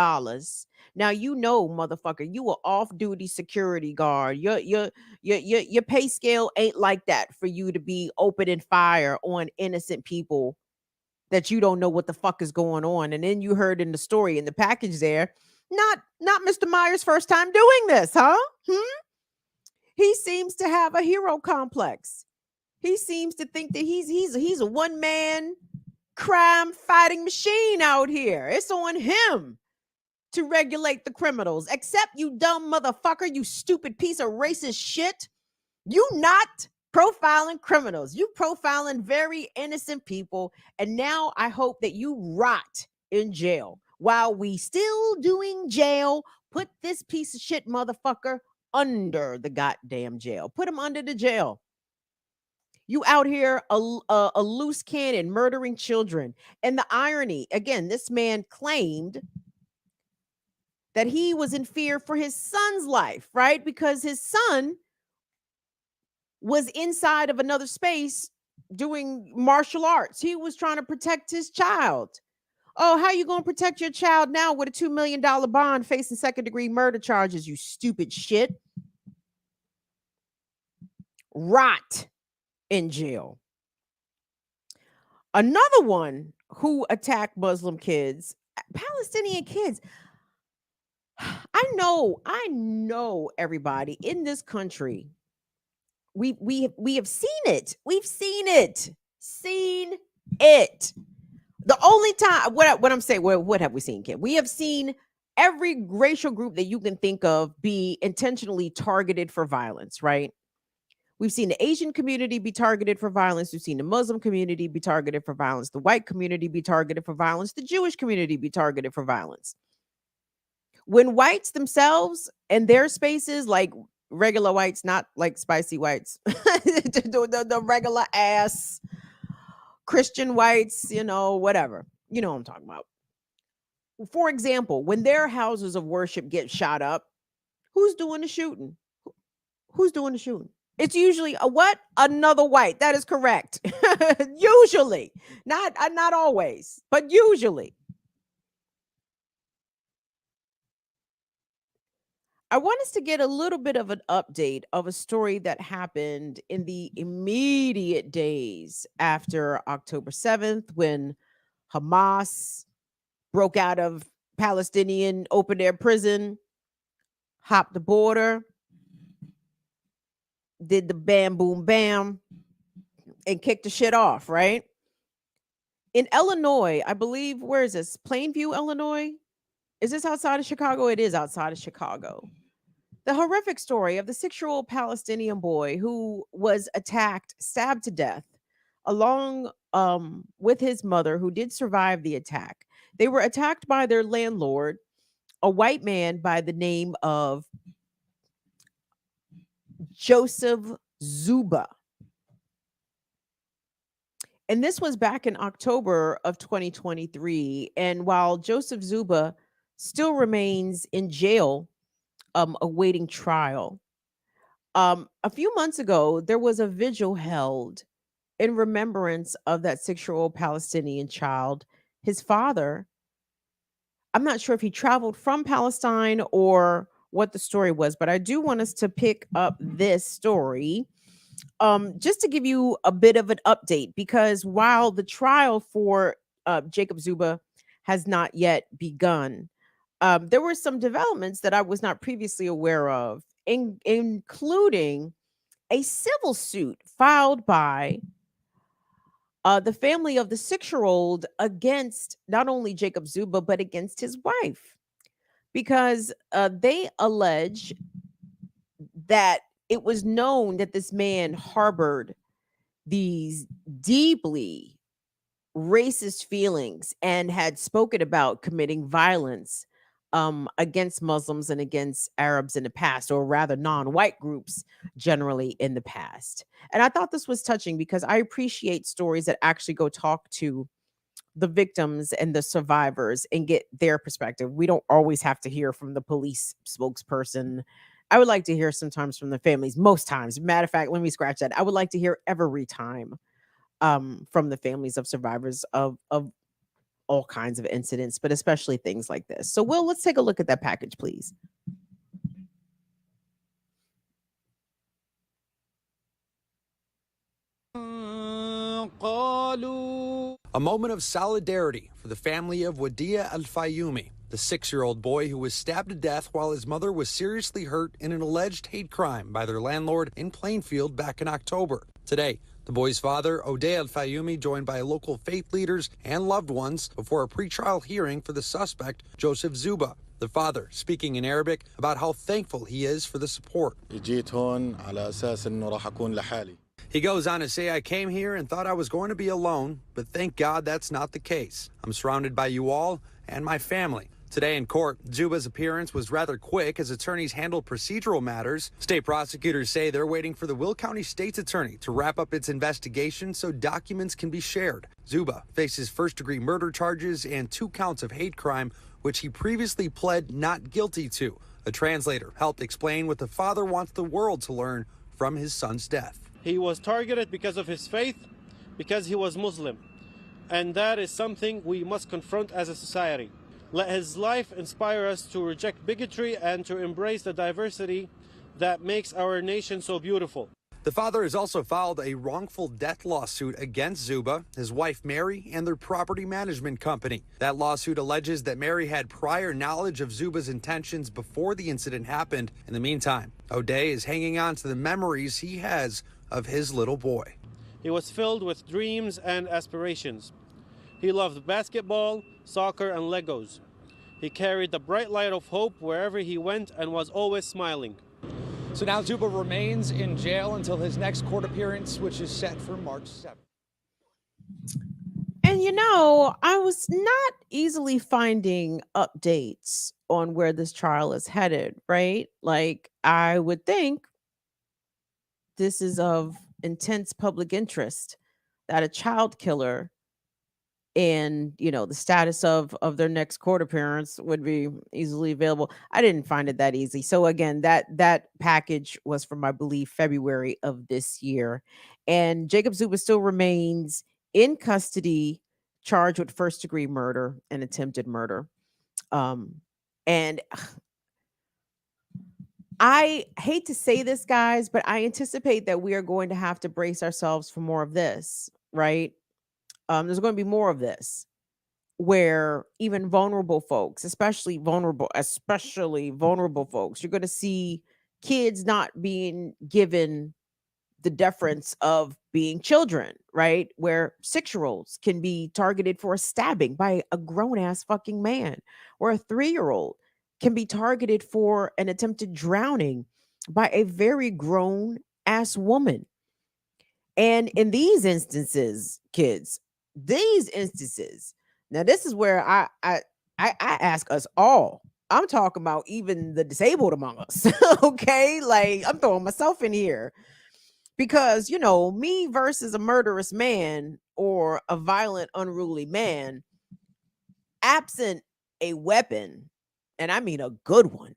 Speaker 1: Now, you know, motherfucker, you are off-duty security guard. Your pay scale ain't like that for you to be opening fire on innocent people that you don't know what the fuck is going on. And then you heard in the story in the package there, not Mr. Myers' first time doing this, huh? He seems to have a hero complex. He seems to think that he's a one-man crime fighting machine out here. It's on him to regulate the criminals. Except you dumb motherfucker, you stupid piece of racist shit. You not profiling criminals. You profiling very innocent people. And now I hope that you rot in jail. While we still doing jail, put this piece of shit motherfucker under the goddamn jail. Put him under the jail. You out here a loose cannon murdering children. And the irony, again, this man claimed that he was in fear for his son's life, right? Because his son was inside of another space doing martial arts. He was trying to protect his child. Oh, how you going to protect your child now with a $2 million bond facing second-degree murder charges, you stupid shit? Rot in jail. Another one who attacked Muslim kids, Palestinian kids. I know everybody in this country. We have seen it. We've seen it. The only time what I'm saying, what have we seen, kid? We have seen every racial group that you can think of be intentionally targeted for violence, right? We've seen the Asian community be targeted for violence. We've seen the Muslim community be targeted for violence. The white community be targeted for violence. The Jewish community be targeted for violence. When whites themselves and their spaces, like regular whites, not like spicy whites, the regular ass Christian whites, whatever. You know what I'm talking about. For example, when their houses of worship get shot up, who's doing the shooting? Who's doing the shooting? It's usually another white. That is correct. Usually, not always, but usually. I want us to get a little bit of an update of a story that happened in the immediate days after October 7th, when Hamas broke out of Palestinian open air prison, hopped the border, did the bam, boom, bam, and kicked the shit off, right? In Illinois, I believe, where is this? Plainview, Illinois? Is this outside of Chicago? It is outside of Chicago. The horrific story of the 6-year-old Palestinian boy who was attacked, stabbed to death, along with his mother, who did survive the attack. They were attacked by their landlord, a white man by the name of Joseph Zuba. And this was back in October of 2023. And while Joseph Zuba still remains in jail, awaiting trial, a few months ago, there was a vigil held in remembrance of that 6-year-old Palestinian child. His father, I'm not sure if he traveled from Palestine or what the story was, but I do want us to pick up this story just to give you a bit of an update, because while the trial for Jacob Zuba has not yet begun, there were some developments that I was not previously aware of, including a civil suit filed by the family of the 6-year-old against not only Jacob Zuba, but against his wife, because they allege that it was known that this man harbored these deeply racist feelings and had spoken about committing violence against Muslims and against Arabs in the past, or rather non-white groups generally in the past. And I thought this was touching because I appreciate stories that actually go talk to the victims and the survivors and get their perspective. We don't always have to hear from the police spokesperson. I would like to hear sometimes from the families, most times. Matter of fact, let me scratch that. I would like to hear every time from the families of survivors of all kinds of incidents, but especially things like this. So, Will, let's take a look at that package, please.
Speaker 9: A moment of solidarity for the family of Wadia Al-Fayoumi, the 6-year-old boy who was stabbed to death while his mother was seriously hurt in an alleged hate crime by their landlord in Plainfield back in October. Today, the boy's father, Odeh Al-Fayoumi, joined by local faith leaders and loved ones before a pretrial hearing for the suspect, Joseph Zuba. The father speaking in Arabic about how thankful he is for the support. He goes on to say, I came here and thought I was going to be alone, but thank God that's not the case. I'm surrounded by you all and my family. Today in court, Zuba's appearance was rather quick as attorneys handled procedural matters. State prosecutors say they're waiting for the Will County State's attorney to wrap up its investigation so documents can be shared. Zuba faces first-degree murder charges and 2 counts of hate crime, which he previously pled not guilty to. A translator helped explain what the father wants the world to learn from his son's death.
Speaker 10: He was targeted because of his faith, because he was Muslim. And that is something we must confront as a society. Let his life inspire us to reject bigotry and to embrace the diversity that makes our nation so beautiful.
Speaker 9: The father has also filed a wrongful death lawsuit against Zuba, his wife Mary, and their property management company. That lawsuit alleges that Mary had prior knowledge of Zuba's intentions before the incident happened. In the meantime, Odeh is hanging on to the memories he has of his little boy.
Speaker 10: He was filled with dreams and aspirations. He loved basketball, soccer, and Legos. He carried the bright light of hope wherever he went and was always smiling.
Speaker 9: So now Zuba remains in jail until his next court appearance, which is set for March 7th.
Speaker 1: And you know, I was not easily finding updates on where this trial is headed, right? Like, I would think this is of intense public interest that a child killer and, you know, the status of their next court appearance would be easily available. I didn't find it that easy. So again, that package was from, I believe, February of this year. And Jacob Zuba still remains in custody, charged with first-degree murder and attempted murder. And I hate to say this, guys, but I anticipate that we are going to have to brace ourselves for more of this, right? There's going to be more of this where even vulnerable folks, especially vulnerable folks, you're going to see kids not being given the deference of being children, right? Where 6-year-olds can be targeted for a stabbing by a grown ass fucking man, or a 3-year-old can be targeted for an attempted drowning by a very grown ass woman. And in these instances, kids, now this is where I ask us all. I'm talking about even the disabled among us. Okay, like I'm throwing myself in here because, you know, me versus a murderous man or a violent, unruly man, absent a weapon, and I mean a good one,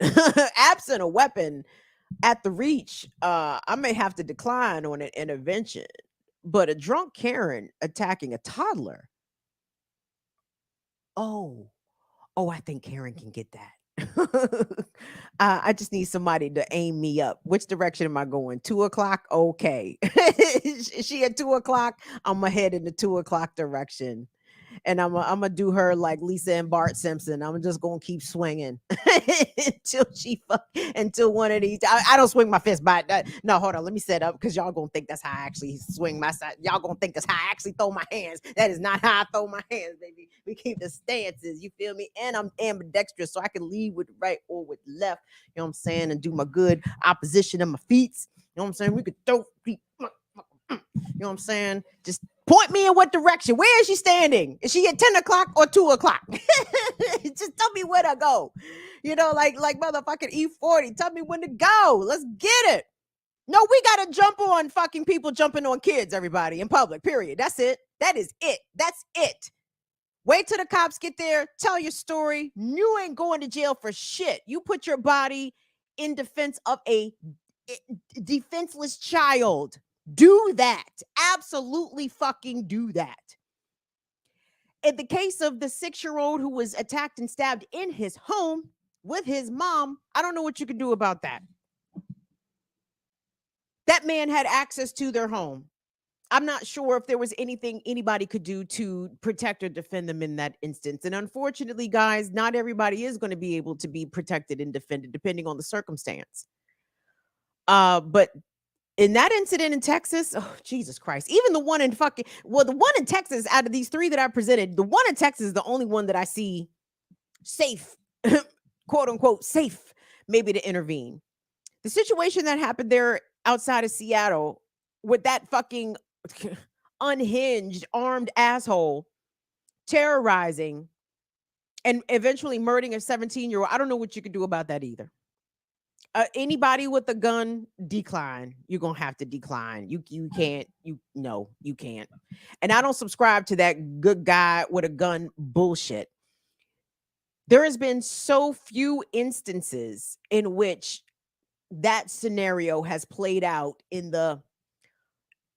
Speaker 1: absent a weapon at the reach, I may have to decline on an intervention. But a drunk Karen attacking a toddler, oh, I think Karen can get that. I just need somebody to aim me up. Which direction am I going? 2:00? Okay. Is she at 2:00? I'm gonna head in the 2:00 direction. And I'm gonna do her like Lisa and Bart Simpson. I'm just gonna keep swinging until one of these. I don't swing my fist by that. No, hold on. Let me set up because y'all gonna think that's how I actually swing my side. Y'all gonna think that's how I actually throw my hands. That is not how I throw my hands, baby. We keep the stances. You feel me? And I'm ambidextrous, so I can lead with the right or with the left. You know what I'm saying? And do my good opposition of my feet. You know what I'm saying? We could throw feet. You know what I'm saying? Just point me in what direction. Where is she standing? Is she at 10:00 or 2:00? Just tell me where to go. You know, like motherfucking E40. Tell me when to go. Let's get it. No, we gotta jump on fucking people jumping on kids, everybody, in public. Period. That's it. That is it. That's it. Wait till the cops get there. Tell your story. You ain't going to jail for shit. You put your body in defense of a defenseless child. Do that. Absolutely fucking do that. In the case of the 6-year-old who was attacked and stabbed in his home with his mom, I don't know what you can do about that. That man had access to their home. I'm not sure if there was anything anybody could do to protect or defend them in that instance. And unfortunately, guys, not everybody is going to be able to be protected and defended depending on the circumstance. But in that incident in Texas, oh, Jesus Christ, even the one in the one in Texas, out of these 3 that I presented, the one in Texas is the only one that I see safe, quote unquote, safe, maybe to intervene. The situation that happened there outside of Seattle with that fucking unhinged, armed asshole terrorizing and eventually murdering a 17-year-old. I don't know what you could do about that either. Anybody with a gun, decline. You're gonna have to decline. You can't. You can't. And I don't subscribe to that good guy with a gun bullshit. There has been so few instances in which that scenario has played out in the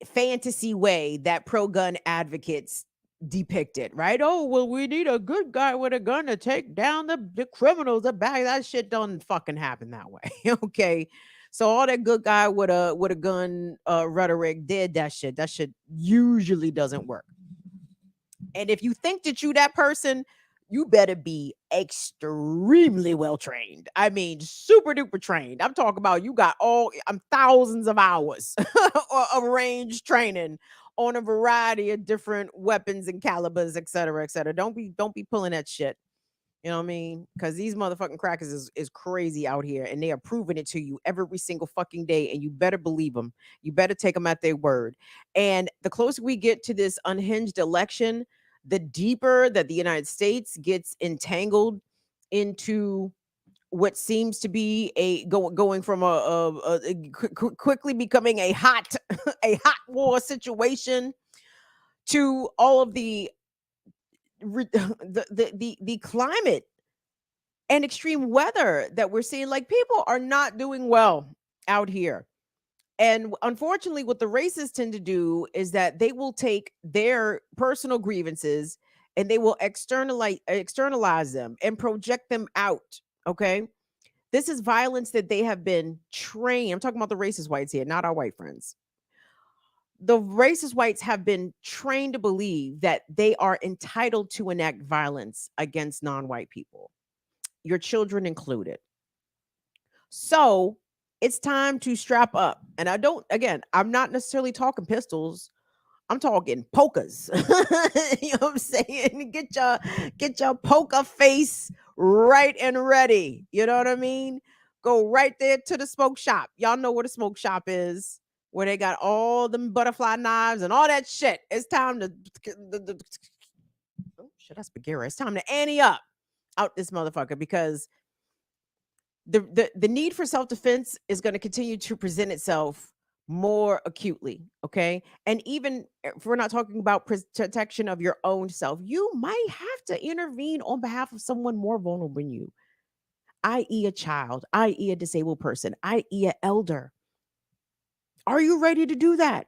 Speaker 1: fantasy way that pro-gun advocates depict it, right? Oh, well, we need a good guy with a gun to take down the criminals. That shit don't fucking happen that way. Okay. So all that good guy with a gun rhetoric did that shit. That shit usually doesn't work. And if you think that you that person, you better be extremely well trained. I mean, super duper trained. I'm talking about you got thousands of hours of range training on a variety of different weapons and calibers, et cetera, et cetera. Don't be pulling that shit. You know what I mean? Because these motherfucking crackers is crazy out here, and they are proving it to you every single fucking day, and you better believe them. You better take them at their word. And the closer we get to this unhinged election, the deeper that the United States gets entangled into what seems to be going from quickly becoming a hot war situation to all of the climate and extreme weather that we're seeing. Like, people are not doing well out here. And unfortunately, what the racists tend to do is that they will take their personal grievances and they will externalize them and project them out. Okay. This is violence that they have been trained. I'm talking about the racist whites here, not our white friends. The racist whites have been trained to believe that they are entitled to enact violence against non-white people, your children included. So it's time to strap up. And I'm not necessarily talking pistols. I'm talking pokers. You know what I'm saying? Get your poker face right and ready. You know what I mean? Go right there to the smoke shop. Y'all know where the smoke shop is, where they got all them butterfly knives and all that shit. It's time to oh shit, that's Bagheera. It's time to ante up out this motherfucker, because the need for self-defense is going to continue to present itself more acutely. Okay. And even if we're not talking about protection of your own self, you might have to intervene on behalf of someone more vulnerable than you, i.e. a child, i.e. a disabled person, i.e. an elder. Are you ready to do that?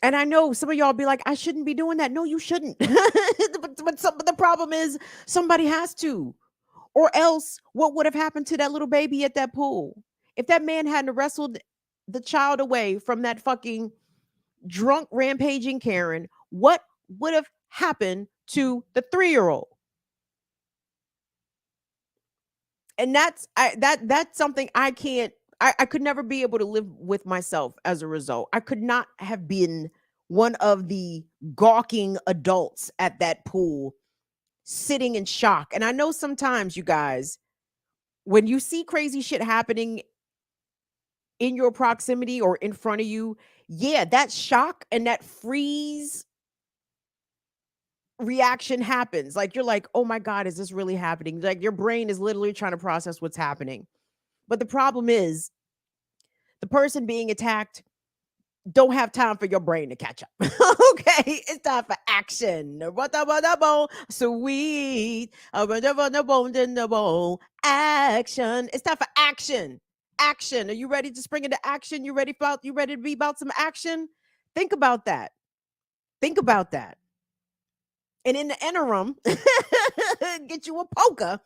Speaker 1: And I know some of y'all be like, I shouldn't be doing that. No, you shouldn't. but the problem is somebody has to. Or else, what would have happened to that little baby at that pool? If that man hadn't wrestled the child away from that fucking drunk, rampaging Karen, what would have happened to the 3-year-old? And that's something I could never be able to live with myself as a result. I could not have been one of the gawking adults at that pool, sitting in shock. And I know sometimes, you guys, when you see crazy shit happening in your proximity or in front of you, yeah, that shock and that freeze reaction happens. Like, you're like, oh my God, is this really happening? Like, your brain is literally trying to process what's happening. But the problem is, the person being attacked don't have time for your brain to catch up. Okay, it's time for action. Sweet action. It's time for action. action. Are you ready to spring into action? You ready to be about some action? Think about that. Think about that. And in the interim, get you a poker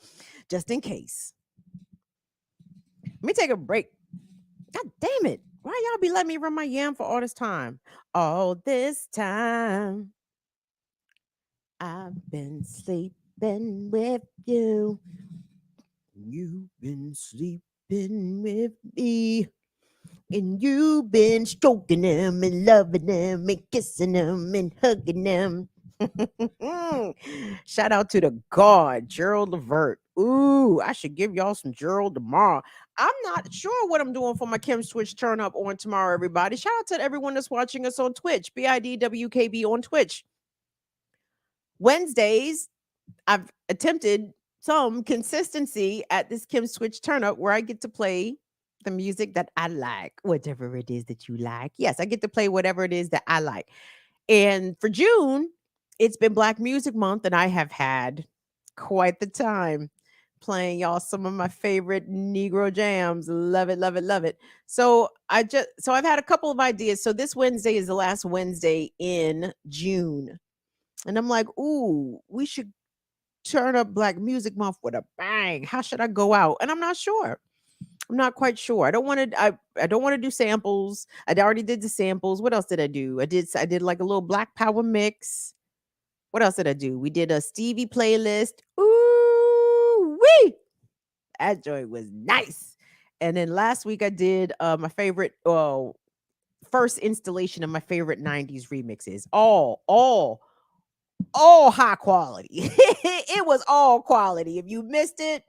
Speaker 1: just in case. Let me take a break. God damn it. Why y'all be letting me run my yam for all this time? All this time, I've been sleeping with you. You've been sleeping with me. And you've been stroking them and loving them and kissing them and hugging them. Shout out to the God, Gerald Levert. Ooh, I should give y'all some Gerald tomorrow. I'm not sure what I'm doing for my Kim Switch turn up on tomorrow, everybody. Shout out to everyone that's watching us on Twitch, BIDWKB on Twitch. Wednesdays, I've attempted some consistency at this Kim Switch turn up where I get to play the music that I like, whatever it is that you like. Yes, I get to play whatever it is that I like. And for June, it's been Black Music Month, and I have had quite the time playing y'all some of my favorite Negro jams. Love it, love it, love it. So I've had a couple of ideas. So this Wednesday is the last Wednesday in June. And I'm like, ooh, we should turn up Black Music Month with a bang. How should I go out? And I'm not sure. I'm not quite sure. I don't want to do samples. I already did the samples. What else did I do? I did like a little Black Power mix. What else did I do? We did a Stevie playlist. Ooh wee! That joint was nice. And then last week I did my favorite first installation of my favorite 90s remixes. All high quality. It was all quality. If you missed it,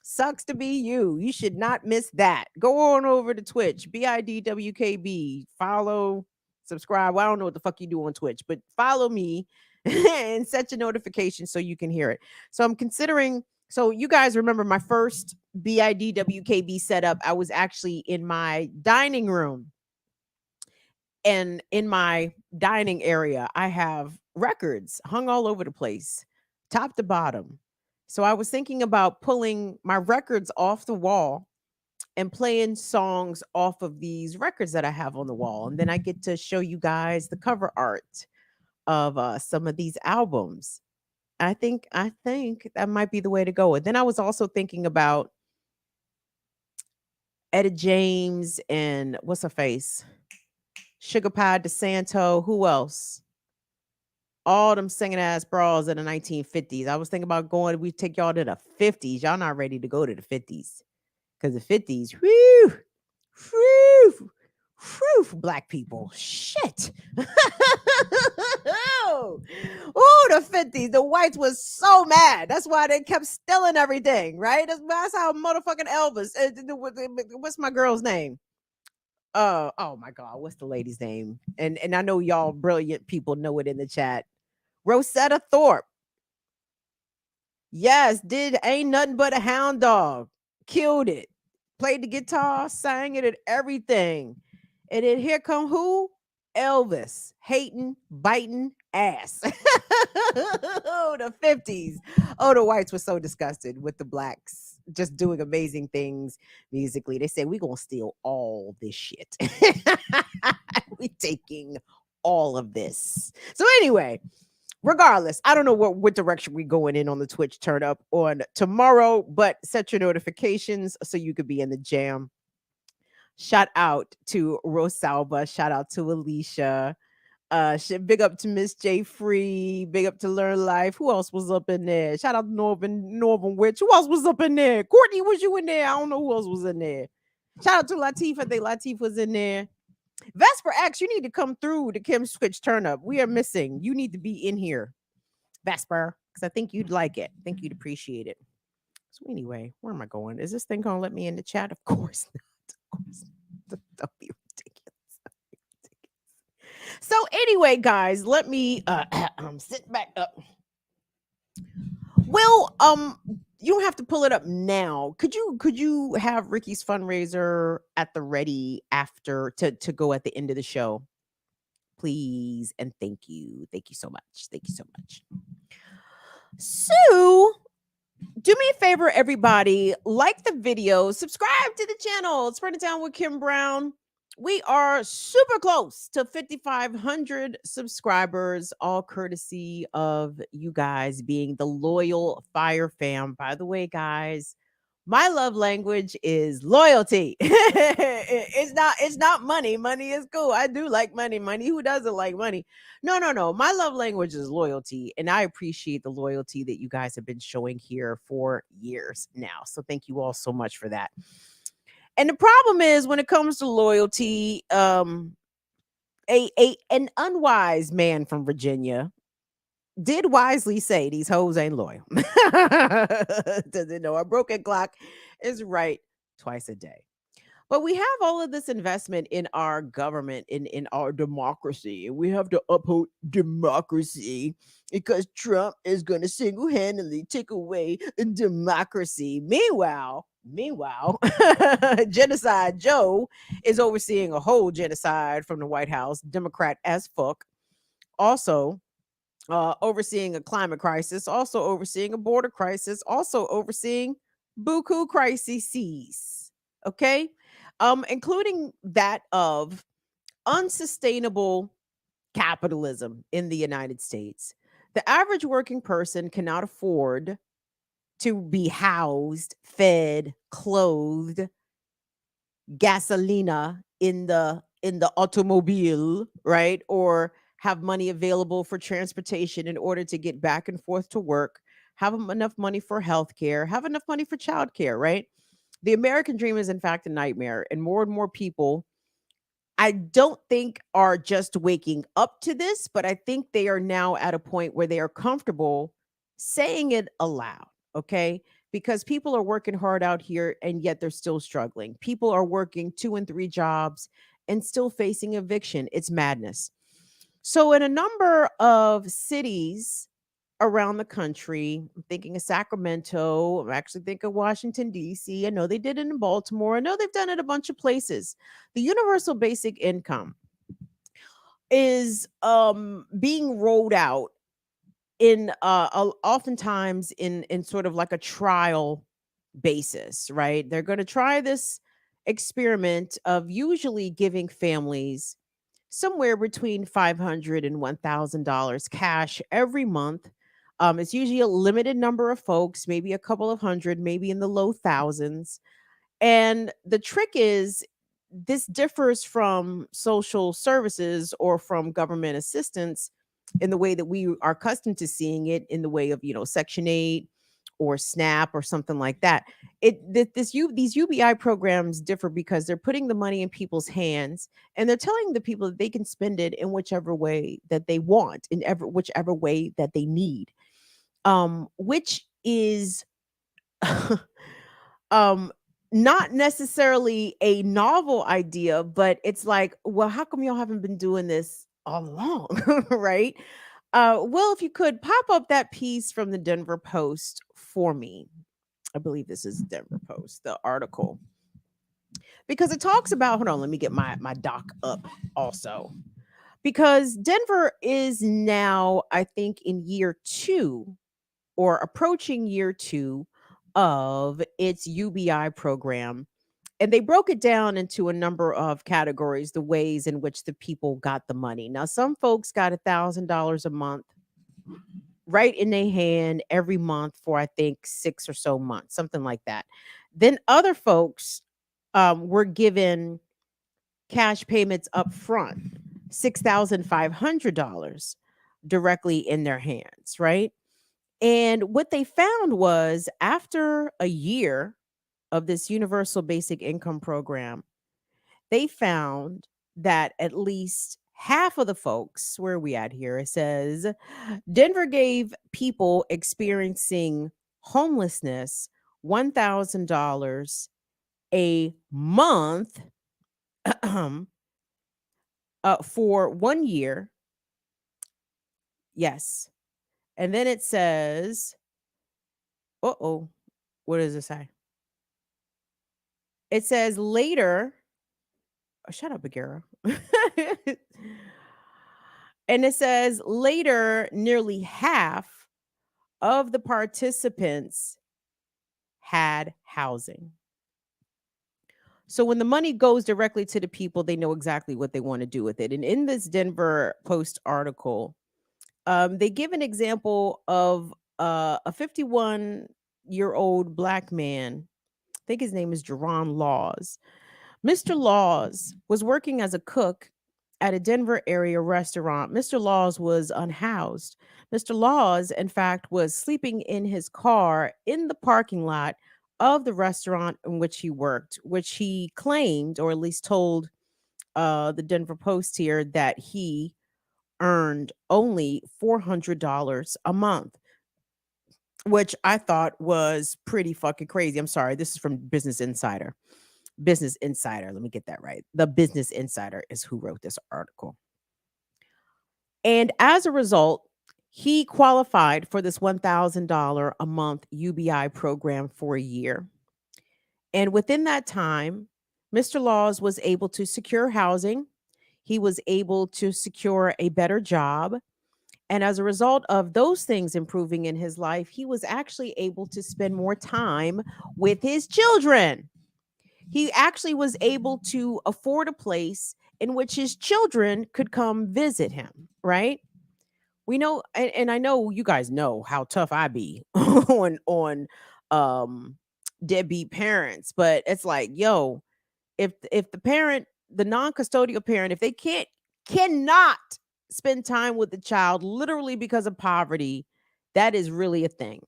Speaker 1: sucks to be you. You should not miss that. Go on over to Twitch, BIDWKB. Follow, subscribe. Well, I don't know what the fuck you do on Twitch, but follow me and set your notifications so you can hear it. So I'm considering. So you guys remember my first BIDWKB setup? I was actually in my dining room. And in my dining area, I have records hung all over the place, top to bottom. So I was thinking about pulling my records off the wall and playing songs off of these records that I have on the wall. And then I get to show you guys the cover art of some of these albums. I think that might be the way to go. And then I was also thinking about Etta James and what's her face? Sugar Pie DeSanto. Who else? All them singing ass bras in the 1950s. I was thinking about we take y'all to the 50s. Y'all not ready to go to the 50s. Because the 50s, whew, Black people. Shit. Oh, the 50s. The whites was so mad. That's why they kept stealing everything, right? That's how motherfucking Elvis. What's my girl's name? Oh my God, what's the lady's name? And I know y'all brilliant people know it in the chat. Rosetta Thorpe. Yes, did Ain't Nothing But a Hound Dog. Killed it. Played the guitar, sang it and everything. And then here come who? Elvis. Hating, biting ass. Oh, the 50s. Oh, the whites were so disgusted with the blacks just doing amazing things musically. They said, we're going to steal all this shit. We taking all of this. So anyway, regardless, I don't know what direction we going in on the Twitch turn up on tomorrow, but set your notifications so you could be in the jam. Shout out to Rosalba. Shout out to Alicia. Big up to Miss J Free. Big up to Learn Life. Who else was up in there? Shout out to Northern Witch. Who else was up in there? Courtney, was you in there? I don't know who else was in there. Shout out to Latif. I think Latif was in there. Vesper X, you need to come through the Kim Switch turn up. We are missing. You need to be in here, Vesper, because I think you'd like it. I think you'd appreciate it. So anyway, where am I going? Is this thing going to let me in the chat? Of course not. Of course not. Don't be ridiculous. So anyway, guys, let me sit back up. Well, you don't have to pull it up now. Could you have Ricky's fundraiser at the ready after to go at the end of the show? Please and thank you. Thank you so much. Thank you so much. So Do me a favor, everybody. Like the video, subscribe to the channel. Spread it down with Kim Brown. We are super close to 5,500 subscribers, all courtesy of you guys being the loyal Fire Fam. By the way, guys, my love language is loyalty. It's not money. Money is cool. I do like money. Money. Who doesn't like money? No, no, no. My love language is loyalty. And I appreciate the loyalty that you guys have been showing here for years now. So thank you all so much for that. And the problem is when it comes to loyalty, an unwise man from Virginia did wisely say these hoes ain't loyal. Doesn't know a broken clock is right twice a day. But we have all of this investment in our government, in our democracy. And we have to uphold democracy because Trump is going to single-handedly take away democracy. Meanwhile, Genocide Joe is overseeing a whole genocide from the White House, Democrat as fuck. Also, overseeing a climate crisis, also overseeing a border crisis, also overseeing buku crises. Okay, including that of unsustainable capitalism in the United States. The average working person cannot afford to be housed, fed, clothed, gasolina in the automobile, right? Or have money available for transportation in order to get back and forth to work, have enough money for healthcare, have enough money for childcare, right? The American dream is in fact a nightmare, and more people, I don't think, are just waking up to this, but I think they are now at a point where they are comfortable saying it aloud, okay? Because people are working hard out here and yet they're still struggling. People are working 2 and 3 jobs and still facing eviction. It's madness. So, in a number of cities around the country, I'm thinking of Sacramento, I'm actually thinking of Washington, D.C. I know they did it in Baltimore. I know they've done it a bunch of places. The universal basic income is being rolled out in oftentimes in sort of like a trial basis, right? They're going to try this experiment of usually giving families somewhere between $500 and $1,000 cash every month. It's usually a limited number of folks, maybe a couple of hundred, maybe in the low thousands. And the trick is this differs from social services or from government assistance in the way that we are accustomed to seeing it, in the way of, Section 8 or SNAP or something like that. These UBI programs differ because they're putting the money in people's hands and they're telling the people that they can spend it in whichever way that they want, in whichever way that they need. Which is not necessarily a novel idea, but it's like, well, how come y'all haven't been doing this all along? Right? Well, if you could pop up that piece from the Denver Post for me. I believe this is Denver Post, the article. Because it talks about, hold on, let me get my doc up also. Because Denver is now, I think, in year 2 or approaching year 2 of its UBI program. And they broke it down into a number of categories, the ways in which the people got the money. Now, some folks got $1,000 a month right in their hand every month for, I think, 6 or so months, something like that. Then other folks were given cash payments up front, $6,500 directly in their hands, right? And what they found was after a year of this universal basic income program, they found that at least half of the folks, where are we at here? It says Denver gave people experiencing homelessness $1,000 a month for 1 year. Yes. And then it says, what does it say? It says later, shut up, Bagheera. And it says later, nearly half of the participants had housing. So when the money goes directly to the people, they know exactly what they want to do with it. And in this Denver Post article, they give an example of a 51-year-old Black man. I think his name is Jerron Laws. Mr. Laws was working as a cook at a Denver area restaurant. Mr. Laws was unhoused. Mr. Laws, in fact, was sleeping in his car in the parking lot of the restaurant in which he worked, which he claimed, or at least told the Denver Post here, that he earned only $400 a month, which I thought was pretty fucking crazy. I'm sorry. This is from Business Insider. Business Insider. Let me get that right. The Business Insider is who wrote this article. And as a result, he qualified for this $1,000 a month UBI program for a year. And within that time, Mr. Laws was able to secure housing. He was able to secure a better job. And as a result of those things improving in his life, he was actually able to spend more time with his children. He actually was able to afford a place in which his children could come visit him, right? We know, and I know you guys know how tough I be on deadbeat parents, but it's like, yo, if the parent, the non-custodial parent, if they cannot spend time with the child literally because of poverty, that is really a thing.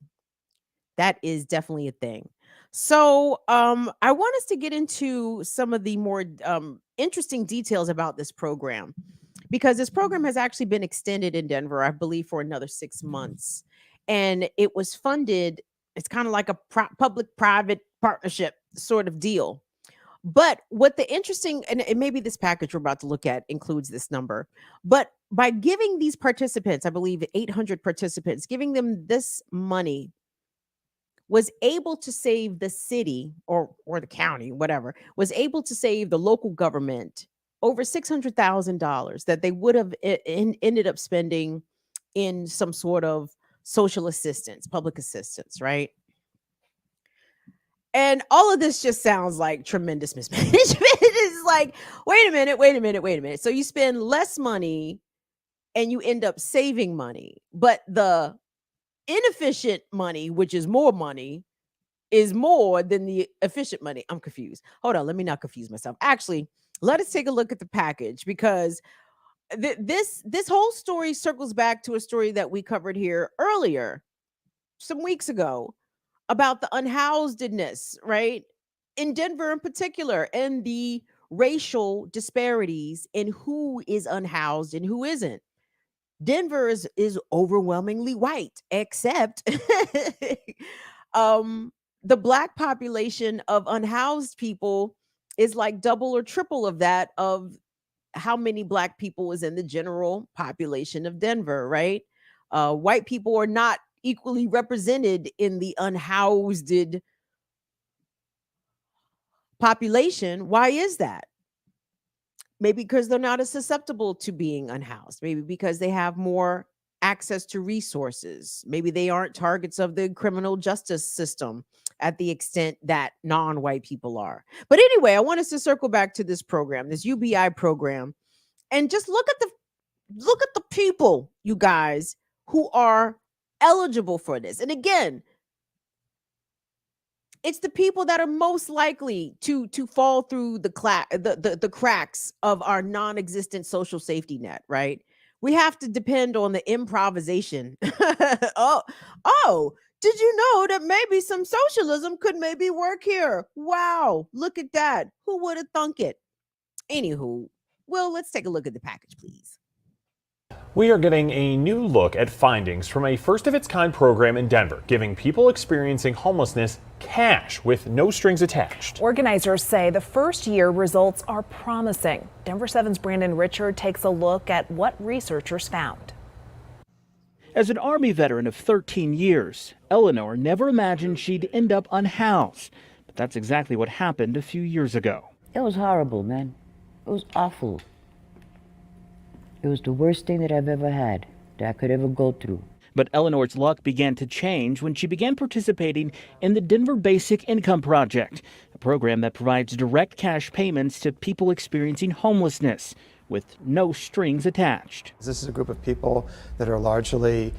Speaker 1: That is definitely a thing. So I want us to get into some of the more interesting details about this program, because this program has actually been extended in Denver, I believe, for another 6 months. And it was funded, it's kind of like a public-private partnership sort of deal. But what the interesting, and maybe this package we're about to look at includes this number, but by giving these participants, I believe 800 participants, giving them this money, was able to save the city or the county, whatever, was able to save the local government over $600,000 that they would have ended up spending in some sort of social assistance, public assistance, right? And all of this just sounds like tremendous mismanagement. It's like, wait a minute. So you spend less money and you end up saving money, but the inefficient money, which is more money, is more than the efficient money. I'm confused. Hold on, let me not confuse myself. Actually, let us take a look at the package, because this whole story circles back to a story that we covered here earlier, some weeks ago, about the unhousedness, right? In Denver in particular, and the racial disparities in who is unhoused and who isn't. Denver is overwhelmingly white, except the Black population of unhoused people is like double or triple of that of how many Black people is in the general population of Denver, right? White people are not equally represented in the unhoused population. Why is that? Maybe because they're not as susceptible to being unhoused. Maybe because they have more access to resources. Maybe they aren't targets of the criminal justice system at the extent that non-white people are. But anyway, I want us to circle back to this program, this UBI program, and just look at the people, you guys, who are eligible for this. And again, it's the people that are most likely to fall through the cracks of our non-existent social safety net, right? We have to depend on the improvisation. oh, did you know that maybe some socialism could maybe work here? Wow, look at that. Who would have thunk it? Anywho, well, let's take a look at the package, please.
Speaker 11: We are getting a new look at findings from a first-of-its-kind program in Denver, giving people experiencing homelessness cash with no strings attached.
Speaker 12: Organizers say the first-year results are promising. Denver 7's Brandon Richard takes a look at what researchers found.
Speaker 13: As an Army veteran of 13 years, Eleanor never imagined she'd end up unhoused. But that's exactly what happened a few years ago.
Speaker 14: It was horrible, man. It was awful. It was the worst thing that I've ever had, that I could ever go through.
Speaker 13: But Eleanor's luck began to change when she began participating in the Denver Basic Income Project, a program that provides direct cash payments to people experiencing homelessness with no strings attached.
Speaker 15: This is a group of people that are largely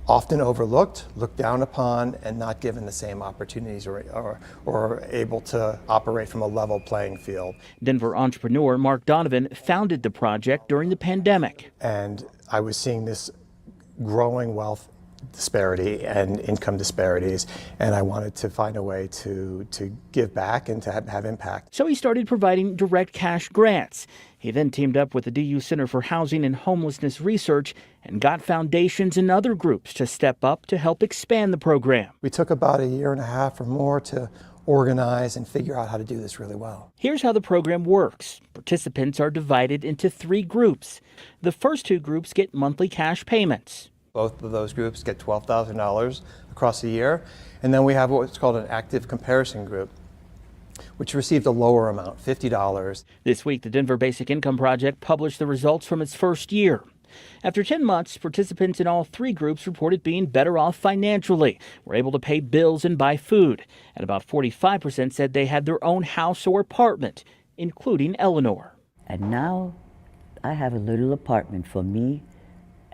Speaker 15: often overlooked, looked down upon, and not given the same opportunities or able to operate from a level playing field.
Speaker 13: Denver entrepreneur Mark Donovan founded the project during the pandemic.
Speaker 15: And I was seeing this growing wealth disparity and income disparities, and I wanted to find a way to give back and to have impact.
Speaker 13: So he started providing direct cash grants. He then teamed up with the DU Center for Housing and Homelessness Research and got foundations and other groups to step up to help expand the program.
Speaker 15: We took about a year and a half or more to organize and figure out how to do this really well.
Speaker 13: Here's how the program works. Participants are divided into 3 groups. The first 2 groups get monthly cash payments.
Speaker 15: Both of those groups get $12,000 across the year. And then we have what's called an active comparison group, which received a lower amount, $50.
Speaker 13: This week, the Denver Basic Income Project published the results from its first year. After 10 months, participants in all 3 groups reported being better off financially, were able to pay bills and buy food. And about 45% said they had their own house or apartment, including Eleanor.
Speaker 14: And now I have a little apartment for me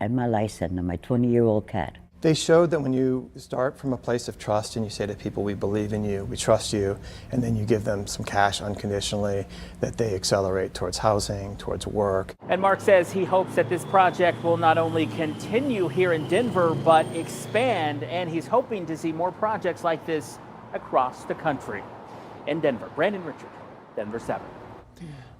Speaker 14: and my license and my 20-year-old cat.
Speaker 15: They showed that when you start from a place of trust and you say to people, we believe in you, we trust you, and then you give them some cash unconditionally, that they accelerate towards housing, towards work.
Speaker 13: And Mark says he hopes that this project will not only continue here in Denver, but expand, and he's hoping to see more projects like this across the country. In Denver, Brandon Richard, Denver 7.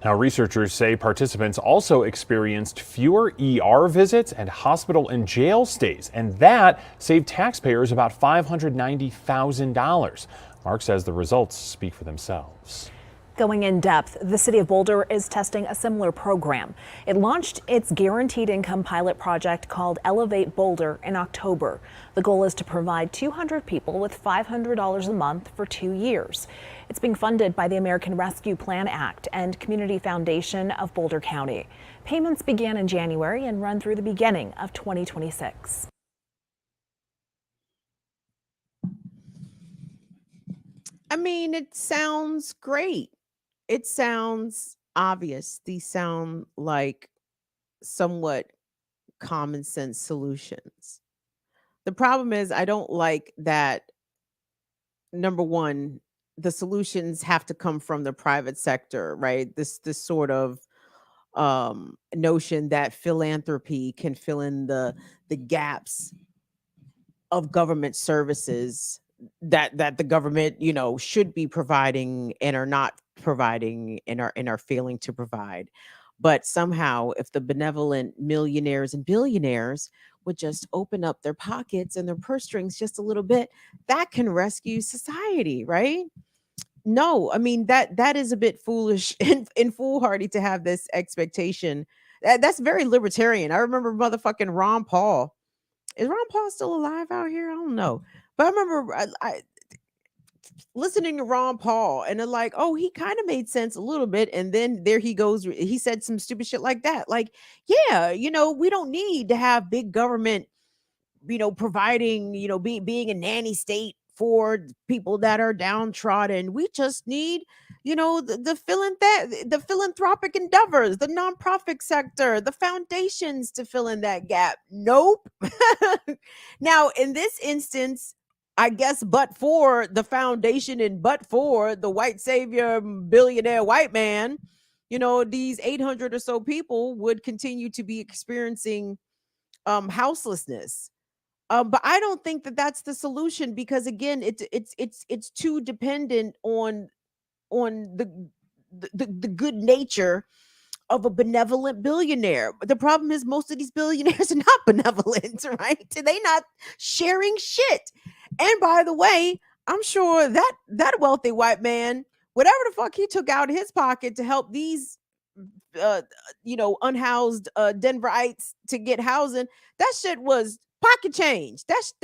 Speaker 11: Now, researchers say participants also experienced fewer ER visits and hospital and jail stays, and that saved taxpayers about $590,000. Mark says the results speak for themselves.
Speaker 12: Going in depth, the city of Boulder is testing a similar program. It launched its guaranteed income pilot project called Elevate Boulder in October. The goal is to provide 200 people with $500 a month for 2 years. It's being funded by the American Rescue Plan Act and Community Foundation of Boulder County. Payments began in January and run through the beginning of 2026.
Speaker 1: I mean, it sounds great. It sounds obvious. These sound like somewhat common sense solutions. The problem is, I don't like that, number one, the solutions have to come from the private sector, right? This sort of notion that philanthropy can fill in the gaps of government services that the government, should be providing and are not providing and are failing to provide. But somehow, if the benevolent millionaires and billionaires would just open up their pockets and their purse strings just a little bit, that can rescue society, right? No, I mean, that is a bit foolish and foolhardy to have this expectation. That's very libertarian. I remember motherfucking Ron Paul. Is Ron Paul still alive out here? I don't know. But I remember I listening to Ron Paul, and they're like, oh, he kind of made sense a little bit. And then there he goes. He said some stupid shit like that. Like, yeah, we don't need to have big government, providing, being a nanny state for people that are downtrodden. We just need, the philanthropic endeavors, the nonprofit sector, the foundations to fill in that gap. Nope. Now, in this instance, I guess, but for the foundation and but for the white savior, billionaire white man, these 800 or so people would continue to be experiencing houselessness. But I don't think that that's the solution, because again, it's too dependent on the good nature of a benevolent billionaire. The problem is most of these billionaires are not benevolent, right? They not sharing shit. And by the way, I'm sure that wealthy white man, whatever the fuck he took out of his pocket to help these unhoused Denverites to get housing, that shit was pocket change. That's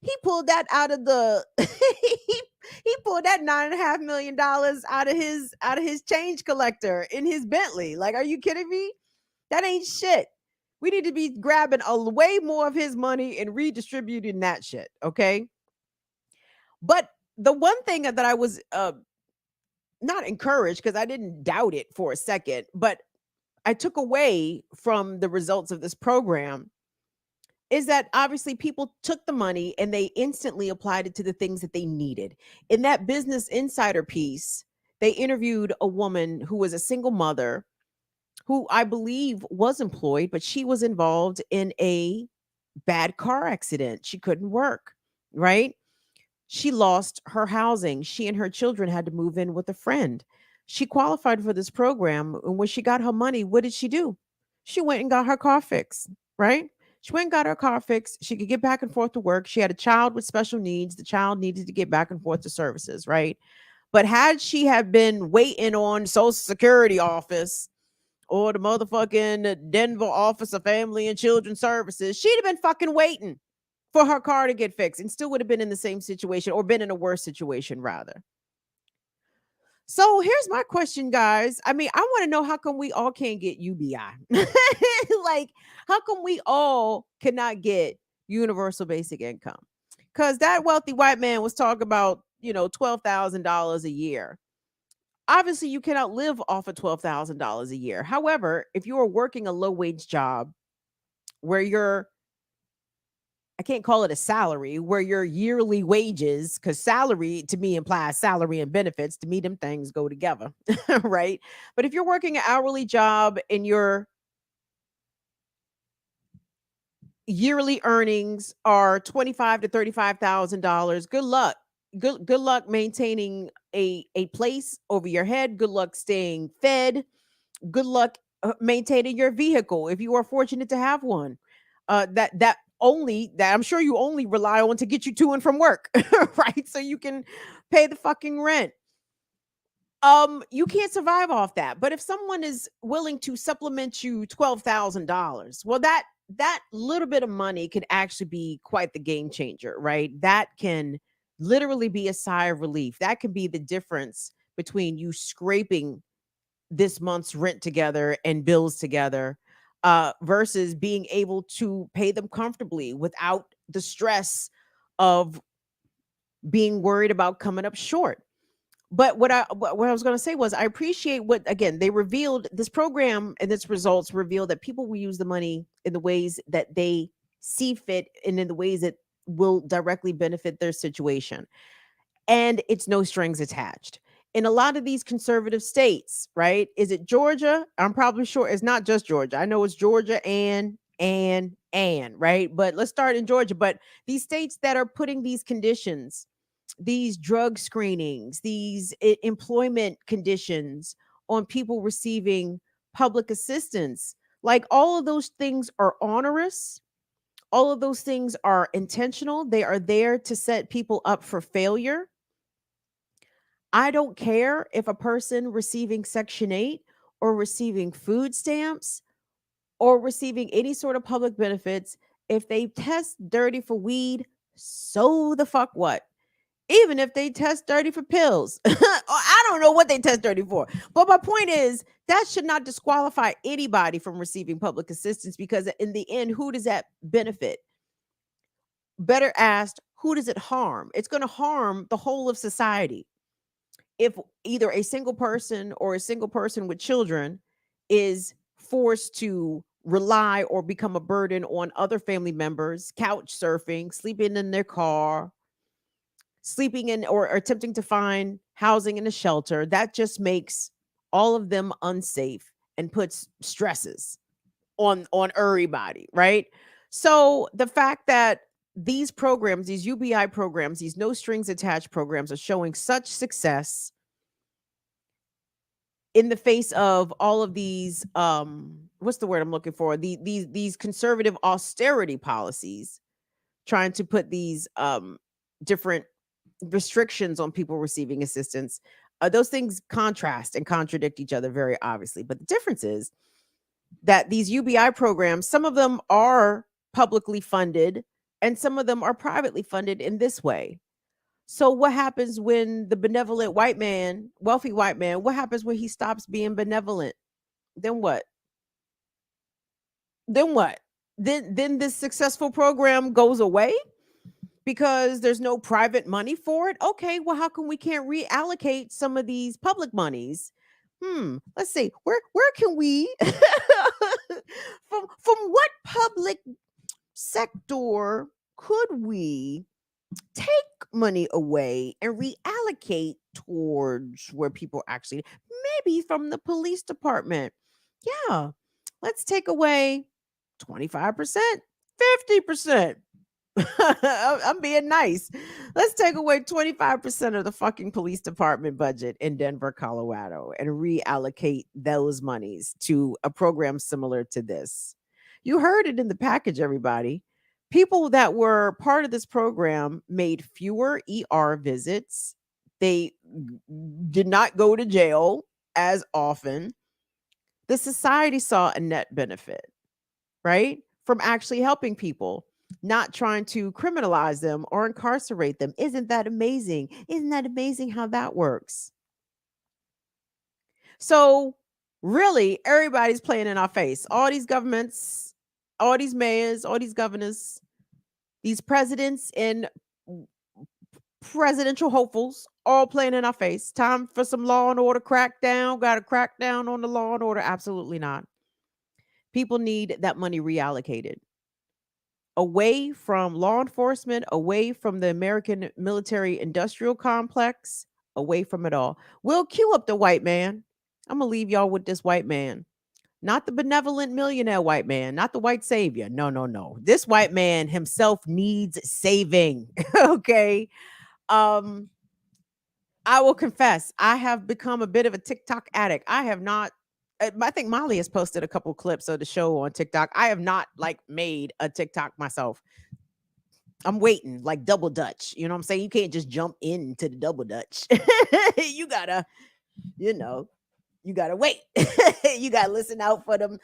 Speaker 1: he pulled that out of the he pulled that $9.5 million out of his change collector in his Bentley. Like, are you kidding me? That ain't shit. We need to be grabbing way more of his money and redistributing that shit, okay? But the one thing that I was not encouraged, because I didn't doubt it for a second, but I took away from the results of this program is that obviously people took the money and they instantly applied it to the things that they needed. In that Business Insider piece, they interviewed a woman who was a single mother who I believe was employed, but she was involved in a bad car accident. She couldn't work, right? She lost her housing. She and her children had to move in with a friend. She qualified for this program. And when she got her money, what did she do? She went and got her car fixed, right? She went and got her car fixed. She could get back and forth to work. She had a child with special needs. The child needed to get back and forth to services, right? But had she have been waiting on Social Security office or the motherfucking Denver Office of Family and Children Services, she'd have been fucking waiting for her car to get fixed and still would have been in the same situation or been in a worse situation rather. So here's my question, guys. I mean, I want to know, how come we all can't get UBI? Like, how come we all cannot get universal basic income? Because that wealthy white man was talking about, $12,000 a year. Obviously, you cannot live off of $12,000 a year. However, if you are working a low wage job where I can't call it a salary, where your yearly wages, because salary to me implies salary and benefits. To me, them things go together, right? But if you're working an hourly job and your yearly earnings are $25,000 to $35,000, good luck. Good luck maintaining a place over your head. Good luck staying fed. Good luck maintaining your vehicle if you are fortunate to have one. That I'm sure you only rely on to get you to and from work, right? So you can pay the fucking rent. You can't survive off that. But if someone is willing to supplement you $12,000, well, that little bit of money can actually be quite the game changer, right? That can literally be a sigh of relief. That can be the difference between you scraping this month's rent together and bills together versus being able to pay them comfortably without the stress of being worried about coming up short. But what I was going to say was, I appreciate what, again, they revealed. This program and its results reveal that people will use the money in the ways that they see fit and in the ways that will directly benefit their situation. And it's no strings attached. In a lot of these conservative states, right? Is it Georgia? I'm probably sure it's not just Georgia. I know it's Georgia and, right? But let's start in Georgia. But these states that are putting these conditions, these drug screenings, these employment conditions on people receiving public assistance, like all of those things are onerous. All of those things are intentional. They are there to set people up for failure. I don't care if a person receiving Section 8 or receiving food stamps or receiving any sort of public benefits, if they test dirty for weed, so the fuck what? Even if they test dirty for pills. I don't know what they test dirty for. But my point is, that should not disqualify anybody from receiving public assistance, because in the end, who does that benefit? Better asked, who does it harm? It's going to harm the whole of society. If either a single person or a single person with children is forced to rely or become a burden on other family members, couch surfing, sleeping in their car, sleeping in or attempting to find housing in a shelter, that just makes all of them unsafe and puts stresses on everybody, right? So the fact that these programs, these UBI programs, these no strings attached programs are showing such success in the face of all of these what's the word I'm looking for? These conservative austerity policies trying to put these different restrictions on people receiving assistance. Those things contrast and contradict each other very obviously. But the difference is that these UBI programs, some of them are publicly funded and some of them are privately funded in this way. So what happens when the benevolent white man, wealthy white man, what happens when he stops being benevolent? Then what? then what? Then this successful program goes away because there's no private money for it. Okay, well, how come we can't reallocate some of these public monies? Let's see. Where can we from what public sector could we take money away and reallocate towards where people actually, maybe from the police department? Yeah, let's take away 25%, 50%. I'm being nice. Let's take away 25% of the fucking police department budget in Denver, Colorado, and reallocate those monies to a program similar to this. You heard it in the package, everybody. People that were part of this program made fewer ER visits. They did not go to jail as often. The society saw a net benefit, right? From actually helping people, not trying to criminalize them or incarcerate them. Isn't that amazing? Isn't that amazing how that works? So, really, everybody's playing in our face. All these governments, all these mayors, all these governors, these presidents and presidential hopefuls, all playing in our face. Time for some law and order crackdown. Got to crack down on the law and order? Absolutely not. People need that money reallocated away from law enforcement, away from the American military industrial complex, away from it all. We'll cue up the white man. I'm going to leave y'all with this white man. Not the benevolent millionaire white man, not the white savior. No, no, no. This white man himself needs saving. Okay. I will confess, I have become a bit of a TikTok addict. I have not, I think Molly has posted a couple clips of the show on TikTok. I have not like made a TikTok myself. I'm waiting like double Dutch. You know what I'm saying? You can't just jump into the double Dutch. You gotta, you gotta wait. You gotta listen out for them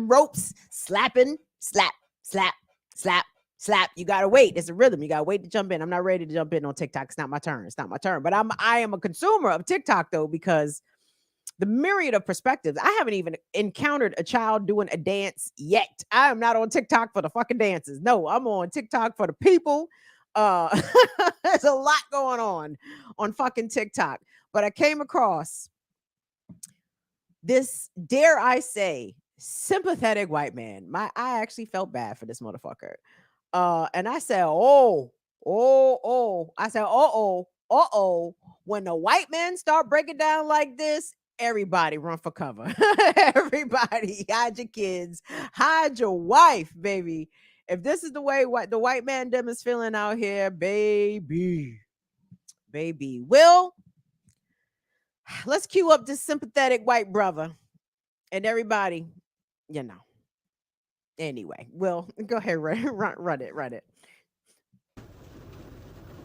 Speaker 1: ropes slapping, slap, slap, slap, slap. You gotta wait. It's a rhythm. You gotta wait to jump in. I'm not ready to jump in on TikTok. It's not my turn. It's not my turn. But I am a consumer of TikTok though, because the myriad of perspectives. I haven't even encountered a child doing a dance yet. I am not on TikTok for the fucking dances. No, I'm on TikTok for the people. There's a lot going on fucking TikTok. But I came across this, dare I say, sympathetic white man. I actually felt bad for this motherfucker. And I said, I said, when the white men start breaking down like this, everybody run for cover. Everybody hide your kids, hide your wife, baby. If this is the way the white man them is feeling out here, baby. Will, let's cue up this sympathetic white brother and everybody, Anyway, Will, go ahead, run it.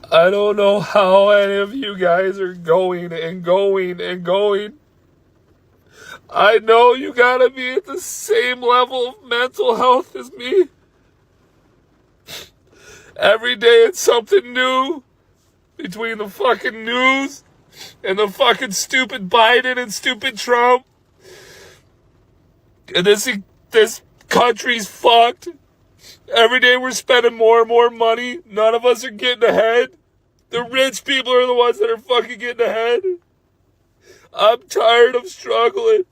Speaker 16: I don't know how any of you guys are going and going and going. I know you gotta be at the same level of mental health as me. Every day it's something new between the fucking news and the fucking stupid Biden and stupid Trump. And this country's fucked. Every day we're spending more and more money. None of us are getting ahead. The rich people are the ones that are fucking getting ahead. I'm tired of struggling.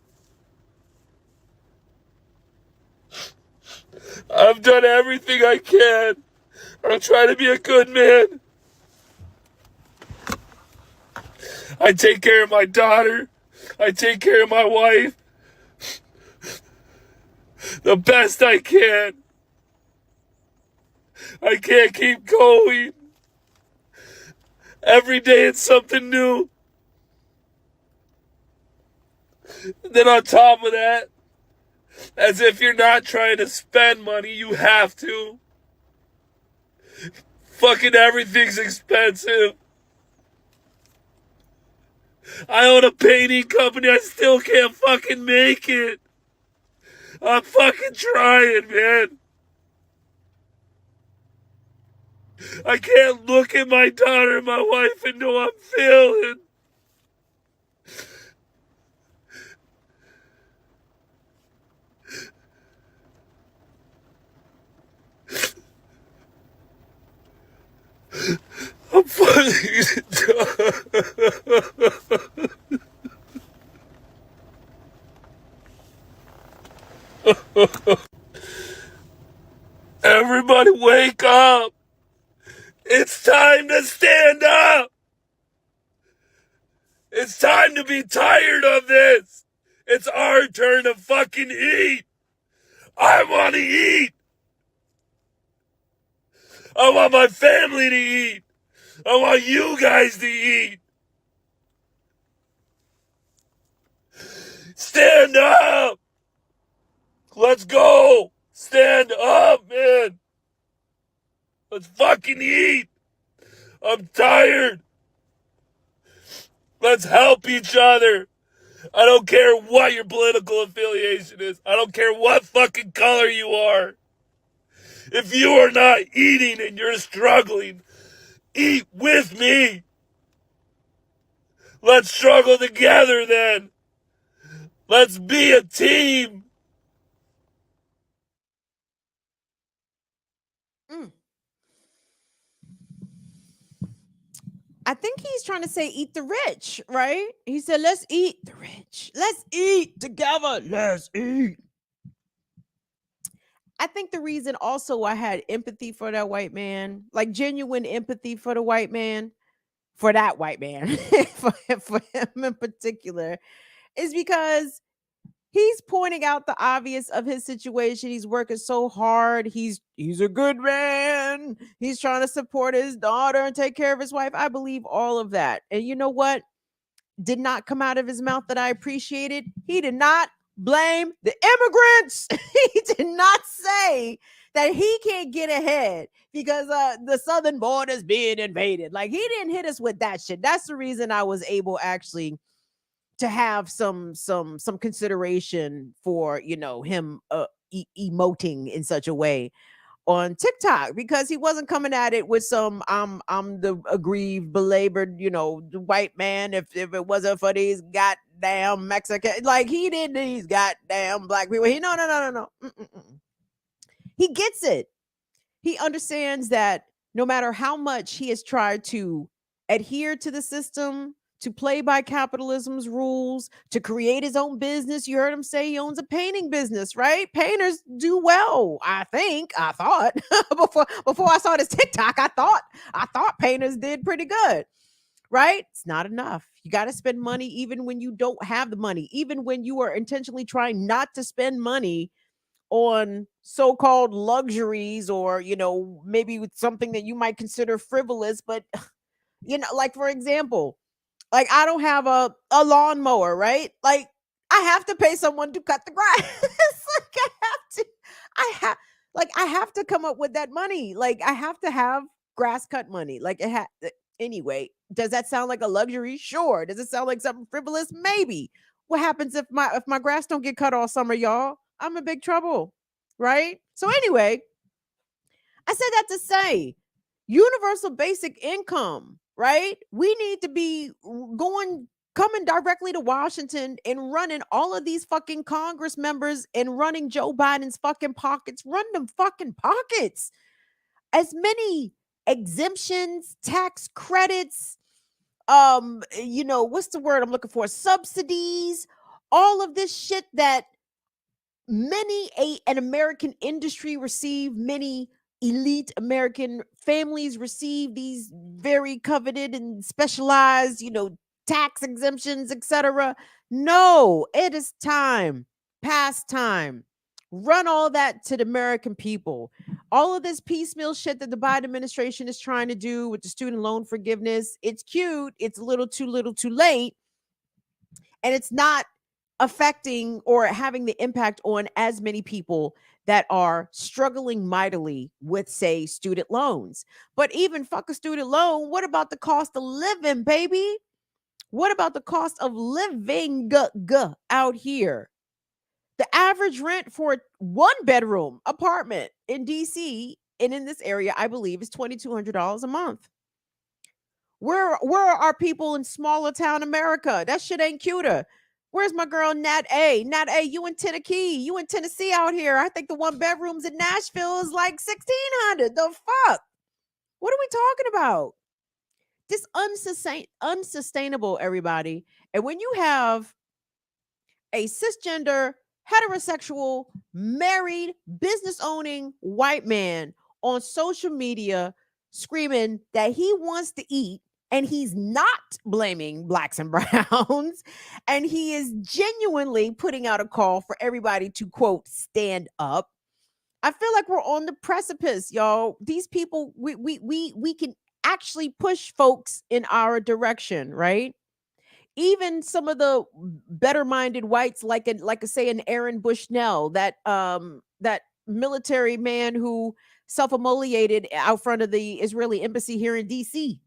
Speaker 16: I've done everything I can. I'm trying to be a good man. I take care of my daughter. I take care of my wife. The best I can. I can't keep going. Every day it's something new. And then on top of that, as if you're not trying to spend money, you have to. Fucking everything's expensive. I own a painting company. I still can't fucking make it. I'm fucking trying, man. I can't look at my daughter and my wife and know I'm failing. Everybody wake up. It's time to stand up. It's time to be tired of this. It's our turn to fucking eat. I want to eat. I want my family to eat. I want you guys to eat. Stand up. Let's go. Stand up, man. Let's fucking eat. I'm tired. Let's help each other. I don't care what your political affiliation is. I don't care what fucking color you are. If you are not eating and you're struggling, eat with me. Let's struggle together then. Let's be a team.
Speaker 1: I think he's trying to say eat the rich, right? He said, let's eat the rich. Let's eat together. Let's eat. I think the reason also I had empathy for that white man, like genuine empathy for the white man, for that white man, for him in particular, is because he's pointing out the obvious of his situation. He's working so hard. He's a good man. He's trying to support his daughter and take care of his wife. I believe all of that. And you know what? Did not come out of his mouth that I appreciated. He did not blame the immigrants. He did not say that he can't get ahead because the southern border is being invaded. Like, he didn't hit us with that shit. That's the reason I was able actually to have some consideration for, you know, him emoting in such a way on TikTok, because he wasn't coming at it with some I'm the aggrieved, belabored, you know, the white man. If it wasn't for these goddamn Mexican, like, he did these goddamn black people. He no. He gets it. He understands that no matter how much he has tried to adhere to the system, to play by capitalism's rules, to create his own business. You heard him say he owns a painting business, right? Painters do well, I thought before I saw this TikTok, I thought painters did pretty good, right? It's not enough. You got to spend money even when you don't have the money, even when you are intentionally trying not to spend money on so-called luxuries, or, you know, maybe with something that you might consider frivolous, but you know, like, for example, like, I don't have a lawnmower, right? Like, I have to pay someone to cut the grass. Like, I have to come up with that money. Like, I have to have grass cut money. Like, anyway, does that sound like a luxury? Sure. Does it sound like something frivolous? Maybe. What happens if my grass don't get cut all summer, y'all? I'm in big trouble, right? So anyway, I said that to say universal basic income, right? We need to be coming directly to Washington and running all of these fucking Congress members and running Joe Biden's fucking pockets. Run them fucking pockets. As many exemptions, tax credits, you know, what's the word I'm looking for? Subsidies, all of this shit that an American industry receive, many elite American families receive these very coveted and specialized, you know, tax exemptions, etc. No, it is time, past time. Run all that to the American people. All of this piecemeal shit that the Biden administration is trying to do with the student loan forgiveness, it's cute. It's a little too late. And it's not affecting or having the impact on as many people that are struggling mightily with, say, student loans. But even fuck a student loan, what about the cost of living, baby? What about the cost of living out here? The average rent for a one-bedroom apartment in DC and in this area, I believe, is $2,200 a month. Where are our people in smaller town America? That shit ain't cuter. Where's my girl Nat A? Nat A, you in Tennessee? You in Tennessee out here? I think the one bedrooms in Nashville is like $1,600. The fuck? What are we talking about? This unsustainable, everybody. And when you have a cisgender, heterosexual, married, business owning white man on social media screaming that he wants to eat, and he's not blaming blacks and browns, and he is genuinely putting out a call for everybody to, quote, stand up. I feel like we're on the precipice, y'all. These people, we can actually push folks in our direction, right? Even some of the better minded whites, like say an Aaron Bushnell, that military man who self-immolated out front of the Israeli embassy here in DC.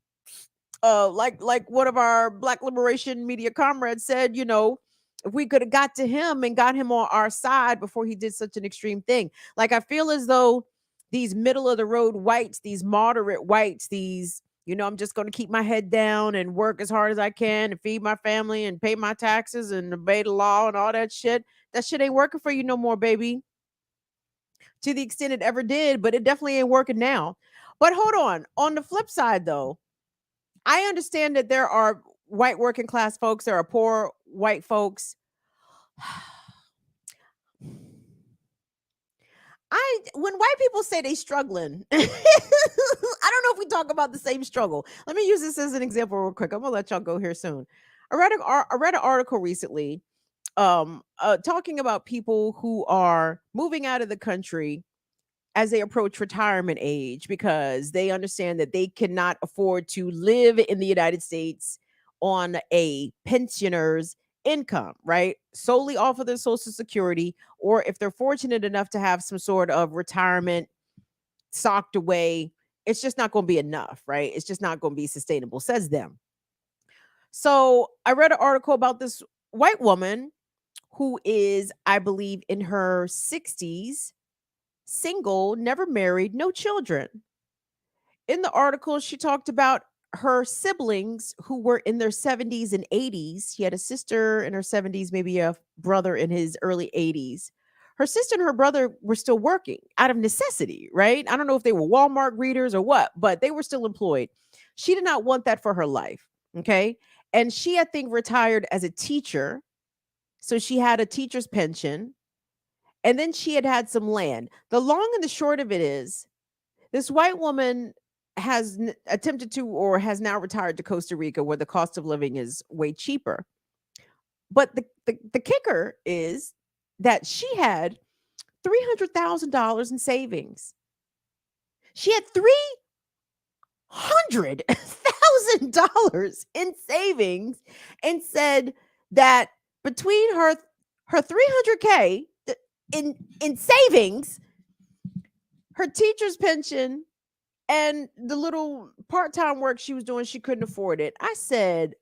Speaker 1: Like one of our Black liberation media comrades said, you know, if we could have got to him and got him on our side before he did such an extreme thing. Like, I feel as though these middle of the road whites, these moderate whites, these, you know, I'm just going to keep my head down and work as hard as I can and feed my family and pay my taxes and obey the law and all that shit. That shit ain't working for you no more, baby. To the extent it ever did, but it definitely ain't working now. But hold on. On the flip side, though, I understand that there are white working class folks, there are poor white folks. When white people say they struggling, I don't know if we talk about the same struggle. Let me use this as an example real quick. I'm gonna let y'all go here soon. I read an article recently talking about people who are moving out of the country as they approach retirement age because they understand that they cannot afford to live in the United States on a pensioner's income, right? Solely off of their Social Security, or if they're fortunate enough to have some sort of retirement socked away, it's just not going to be enough, right? It's just not going to be sustainable, says them. So I read an article about this white woman who is, I believe, in her 60s, single, never married, no children. In the article, she talked about her siblings who were in their 70s and 80s. She had a sister in her 70s, maybe a brother in his early 80s. Her sister and her brother were still working out of necessity, right? I don't know if they were Walmart greeters or what, but they were still employed. She did not want that for her life, okay? And she, I think, retired as a teacher. So she had a teacher's pension. And then she had some land. The long and the short of it is, this white woman has attempted to, or has now retired to Costa Rica, where the cost of living is way cheaper. But the kicker is that she had $300,000 in savings. She had $300,000 in savings, and said that between her $300K in savings, her teacher's pension, and the little part-time work she was doing, she couldn't afford it. I said,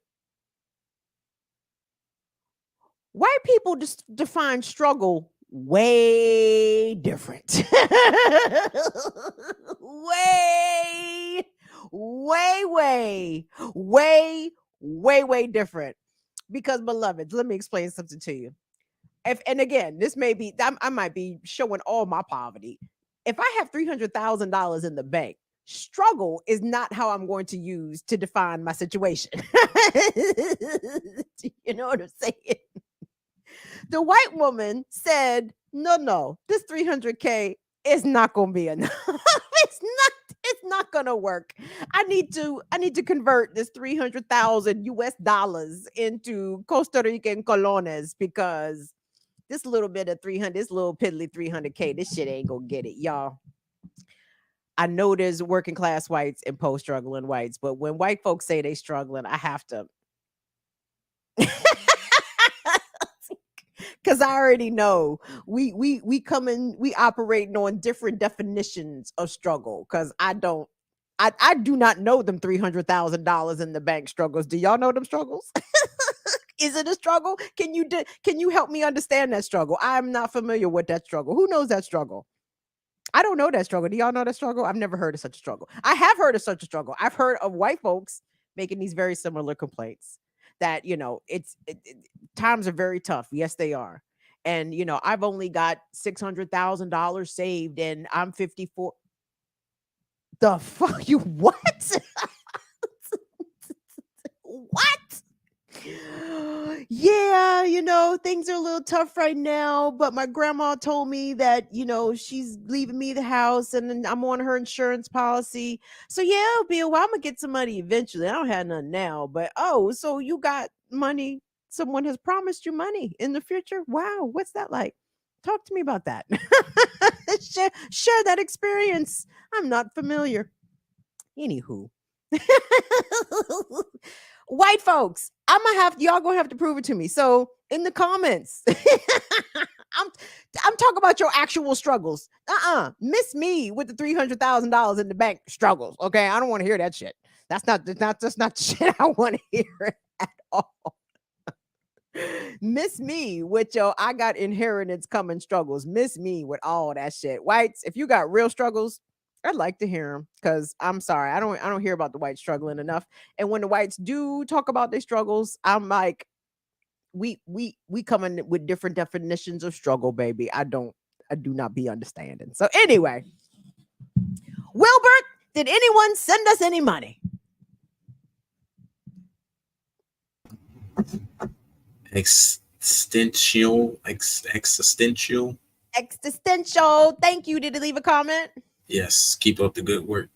Speaker 1: white people just define struggle way different. way different. Because, beloveds, let me explain something to you. And again, this may be, I might be showing all my poverty. If I have $300,000 in the bank, struggle is not how I'm going to use to define my situation. You know what I'm saying? The white woman said, no, this 300K is not going to be enough. It's not going to work. I need to convert this 300,000 US dollars into Costa Rican colones, because this little bit of 300, this little piddly 300K, this shit ain't gonna get it, y'all. I know there's working class whites and post-struggling whites, but when white folks say they struggling, I have to, because I already know we operating on different definitions of struggle. Because I do not know them $300,000 in the bank struggles. Do y'all know them struggles? Is it a struggle? Can you help me understand that struggle? I'm not familiar with that struggle. Who knows that struggle? I don't know that struggle. Do y'all know that struggle? I've never heard of such a struggle. I have heard of such a struggle. I've heard of white folks making these very similar complaints that, you know, times are very tough. Yes, they are. And, you know, I've only got $600,000 saved and I'm 54. The fuck? You what? What? Yeah, things are a little tough right now, but my grandma told me that, she's leaving me the house and then I'm on her insurance policy. So yeah, it'll be a while. I'm gonna get some money eventually. I don't have none now, but so you got money. Someone has promised you money in the future. Wow, what's that like? Talk to me about that. share that experience. I'm not familiar. Anywho. White folks, y'all gonna have to prove it to me. So in the comments, I'm talking about your actual struggles. Miss me with the $300,000 in the bank struggles. Okay, I don't want to hear that shit. That's not the shit I want to hear at all. Miss me with your I got inheritance coming struggles. Miss me with all that shit. Whites, if you got real struggles, I'd like to hear them, because I'm sorry, I don't hear about the whites struggling enough. And when the whites do talk about their struggles, I'm like, we coming with different definitions of struggle, baby. I do not be understanding. So anyway, Wilbert, did anyone send us any money?
Speaker 2: Existential.
Speaker 1: Thank you. Did he leave a comment?
Speaker 2: Yes, keep up the good work.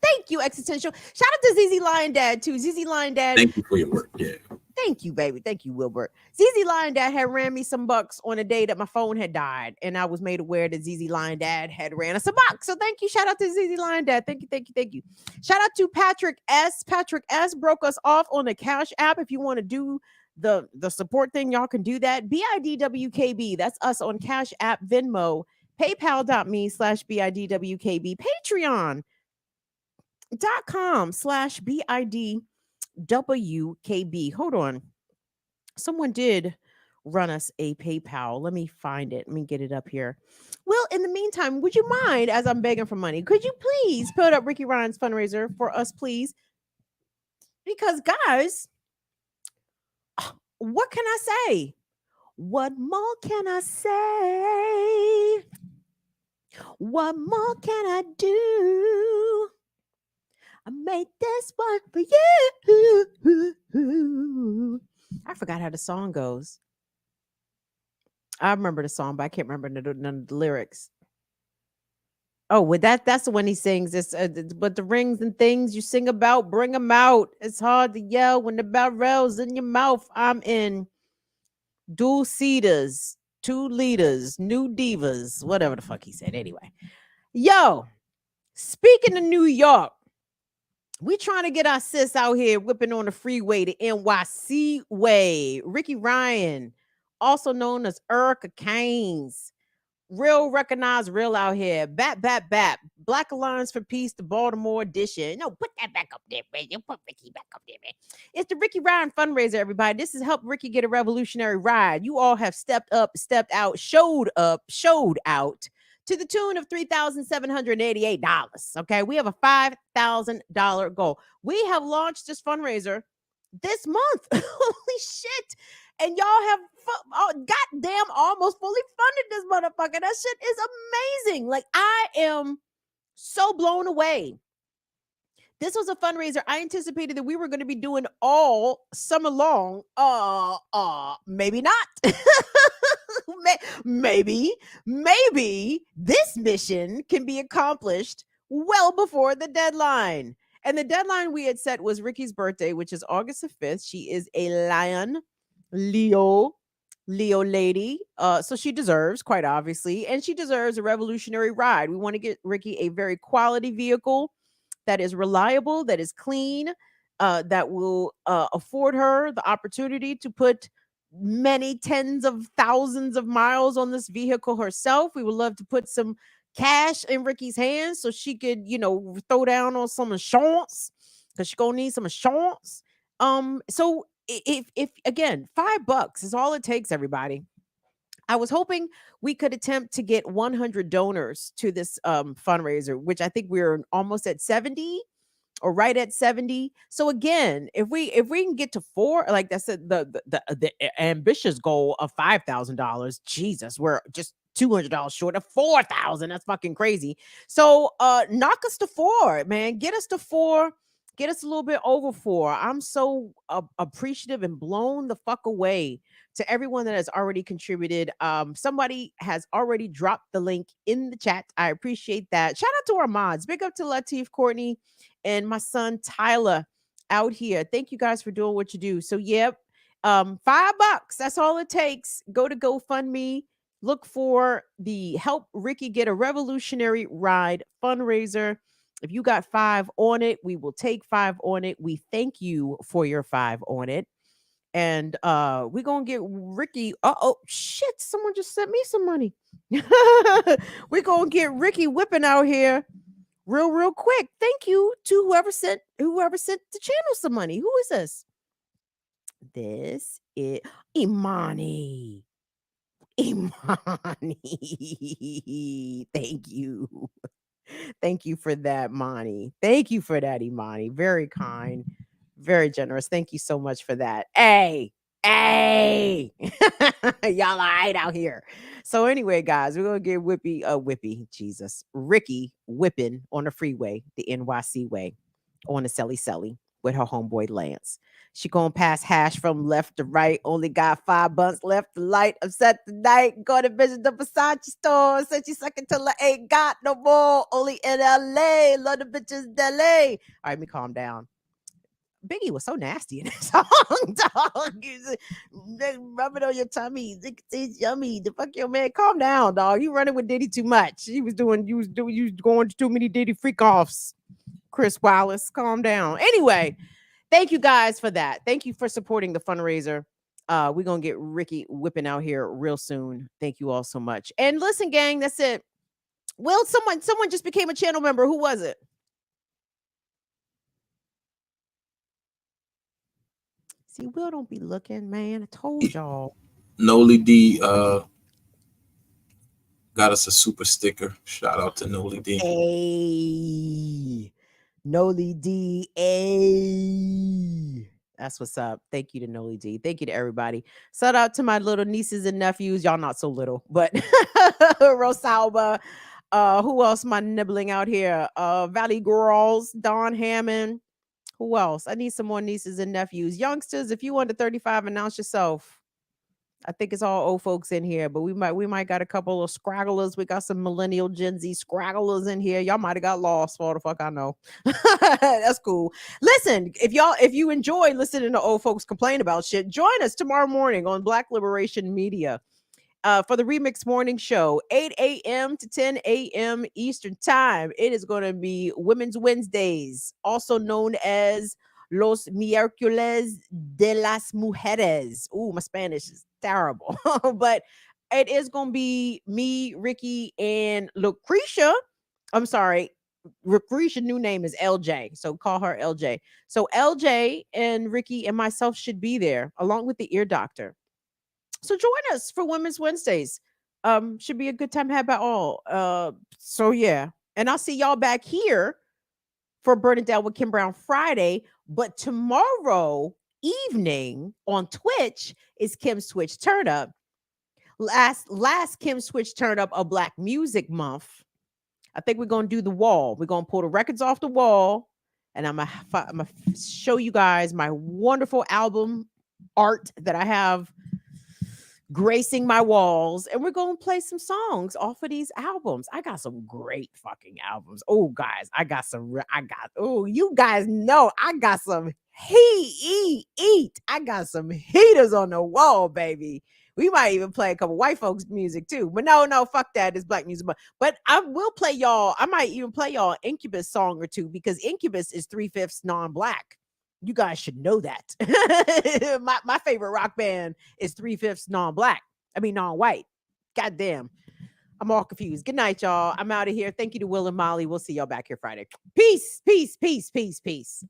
Speaker 1: Thank you, Existential. Shout out to ZZ Lion Dad too. ZZ Lion Dad.
Speaker 2: Thank you for your work. Yeah.
Speaker 1: Thank you, baby. Thank you, Wilbert. ZZ Lion Dad had ran me some bucks on a day that my phone had died, and I was made aware that ZZ Lion Dad had ran us a buck. So thank you. Shout out to ZZ Lion Dad. Thank you. Shout out to Patrick S. Patrick S. broke us off on the Cash App. If you want to do the support thing, y'all can do that. BIDWKB. That's us on Cash App, Venmo, PayPal.me/BIDWKB, Patreon.com/BIDWKB. Hold on. Someone did run us a PayPal. Let me find it. Let me get it up here. Well, in the meantime, would you mind, as I'm begging for money, could you please put up Ricky Ryan's fundraiser for us, please? Because, guys, what can I say? What more can I say? What more can I do? I made this one for you. I forgot how the song goes. I remember the song, but I can't remember none of the lyrics. Oh, with that's the one he sings. It's but the rings and things you sing about, bring them out. It's hard to yell when the barrel's in your mouth. I'm in dual seaters, 2 liters, new divas, whatever the fuck he said. Anyway, yo, speaking of New York, we trying to get our sis out here whipping on the freeway, the NYC way. Ricky Ryan, also known as Erica Keynes. Real recognized, real out here. Bap. Black Alliance for Peace, the Baltimore edition. No, put that back up there, man. You put Ricky back up there, man. It's the Ricky Ryan fundraiser, everybody. This has helped Ricky get a revolutionary ride. You all have stepped up, stepped out, showed out to the tune of $3,788. Okay, we have a $5,000 goal. We have launched this fundraiser this month. Holy shit. And y'all have goddamn almost fully funded this motherfucker. That shit is amazing. Like, I am so blown away. This was a fundraiser I anticipated that we were going to be doing all summer long. Maybe not. maybe this mission can be accomplished well before the deadline. And the deadline we had set was Ricky's birthday, which is August the 5th. She is a Leo lady. So she deserves, quite obviously, and she deserves a revolutionary ride. We want to get Ricky a very quality vehicle that is reliable, that is clean, that will afford her the opportunity to put many tens of thousands of miles on this vehicle herself. We would love to put some cash in Ricky's hands so she could, throw down on some insurance, because she's gonna need some insurance. So if again, $5 is all it takes, everybody. I was hoping we could attempt to get 100 donors to this fundraiser, which I think we're almost at 70 or right at 70. So again, if we can get to 4, like that's the ambitious goal of $5,000, Jesus, we're just $200 short of 4,000. That's fucking crazy. So knock us to 4, man. Get us to 4 Get us a little bit over 4. I'm so appreciative and blown the fuck away to everyone that has already contributed. Somebody has already dropped the link in the chat. I appreciate that. Shout out to our mods. Big up to Latif, Courtney, and my son Tyler out here. Thank you guys for doing what you do. So yep, $5. That's all it takes. Go to GoFundMe. Look for the Help Ricky Get a Revolutionary Ride fundraiser. If you got 5 on it, we will take 5 on it. We thank you for your 5 on it. And we're gonna get Ricky. Oh shit, someone just sent me some money. We're gonna get Ricky whipping out here real quick. Thank you to whoever sent the channel some money. Who is this? This is Imani. Imani. Thank you. Thank you for that, Mani. Thank you for that, Imani. Very kind, very generous. Thank you so much for that. Hey, y'all all right out here. So anyway, guys, we're gonna get Ricky whipping on the freeway, the NYC way, on the Selly with her homeboy Lance. She gonna pass hash from left to right. Only got 5 bucks left to light. Upset tonight. Go to visit the Versace store. Said she sucking till I ain't got no more. Only in LA. Love the bitches in LA. All right, let me calm down. Biggie was so nasty in that song, dog. Rub it on your tummy. It's yummy. The fuck your man. Calm down, dog. You running with Diddy too much. You was going to too many Diddy freak offs. Chris Wallace, calm down. Anyway. Thank you guys for that. Thank you for supporting the fundraiser. We're going to get Ricky whipping out here real soon. Thank you all so much. And listen, gang, that's it. Will, someone just became a channel member. Who was it? See, Will don't be looking, man. I told y'all.
Speaker 2: Noli D got us a super sticker. Shout out to Noli D.
Speaker 1: Hey. Noli D. Hey. That's what's up. Thank you to Noli D. Thank you to everybody. Shout out to my little nieces and nephews. Y'all not so little, but Rosalba. Who else am I nibbling out here? Valley Girls, Don Hammond. Who else? I need some more nieces and nephews. Youngsters, if you under 35, announce yourself. I think it's all old folks in here, but we might got a couple of scragglers. We got some millennial Gen Z scragglers in here. Y'all might have got lost, for the fuck I know. That's cool. Listen, if you enjoy listening to old folks complain about shit, join us tomorrow morning on Black Liberation Media for the Remix Morning Show, 8 a.m. to 10 a.m. Eastern Time. It is going to be Women's Wednesdays, also known as Los Miércoles de las Mujeres. Ooh, my Spanish is terrible. But it is going to be me, Ricky, and Lucretia. I'm sorry. Lucretia's new name is LJ. So call her LJ. So LJ and Ricky and myself should be there along with the ear doctor. So join us for Women's Wednesdays. Should be a good time had by all. So yeah. And I'll see y'all back here for Burn It Down with Kim Brown Friday. But tomorrow evening on Twitch is Kim's Twitch Turn Up. Last Kim's Twitch Turn Up of Black Music Month. I think we're going to do the wall. We're going to pull the records off the wall. And I'm going to show you guys my wonderful album art that I have gracing my walls, and we're gonna play some songs off of these albums. I got some great fucking albums. Oh, guys, you guys know I got some heat. I got some heaters on the wall, baby. We might even play a couple white folks music too, but no, fuck that. It's black music. But I will play y'all. I might even play y'all Incubus song or two, because Incubus is 3/5 non-black. You guys should know that. my favorite rock band is 3/5 non-black. I mean, non-white. Goddamn. I'm all confused. Good night, y'all. I'm out of here. Thank you to Will and Molly. We'll see y'all back here Friday. Peace, peace, peace, peace, peace.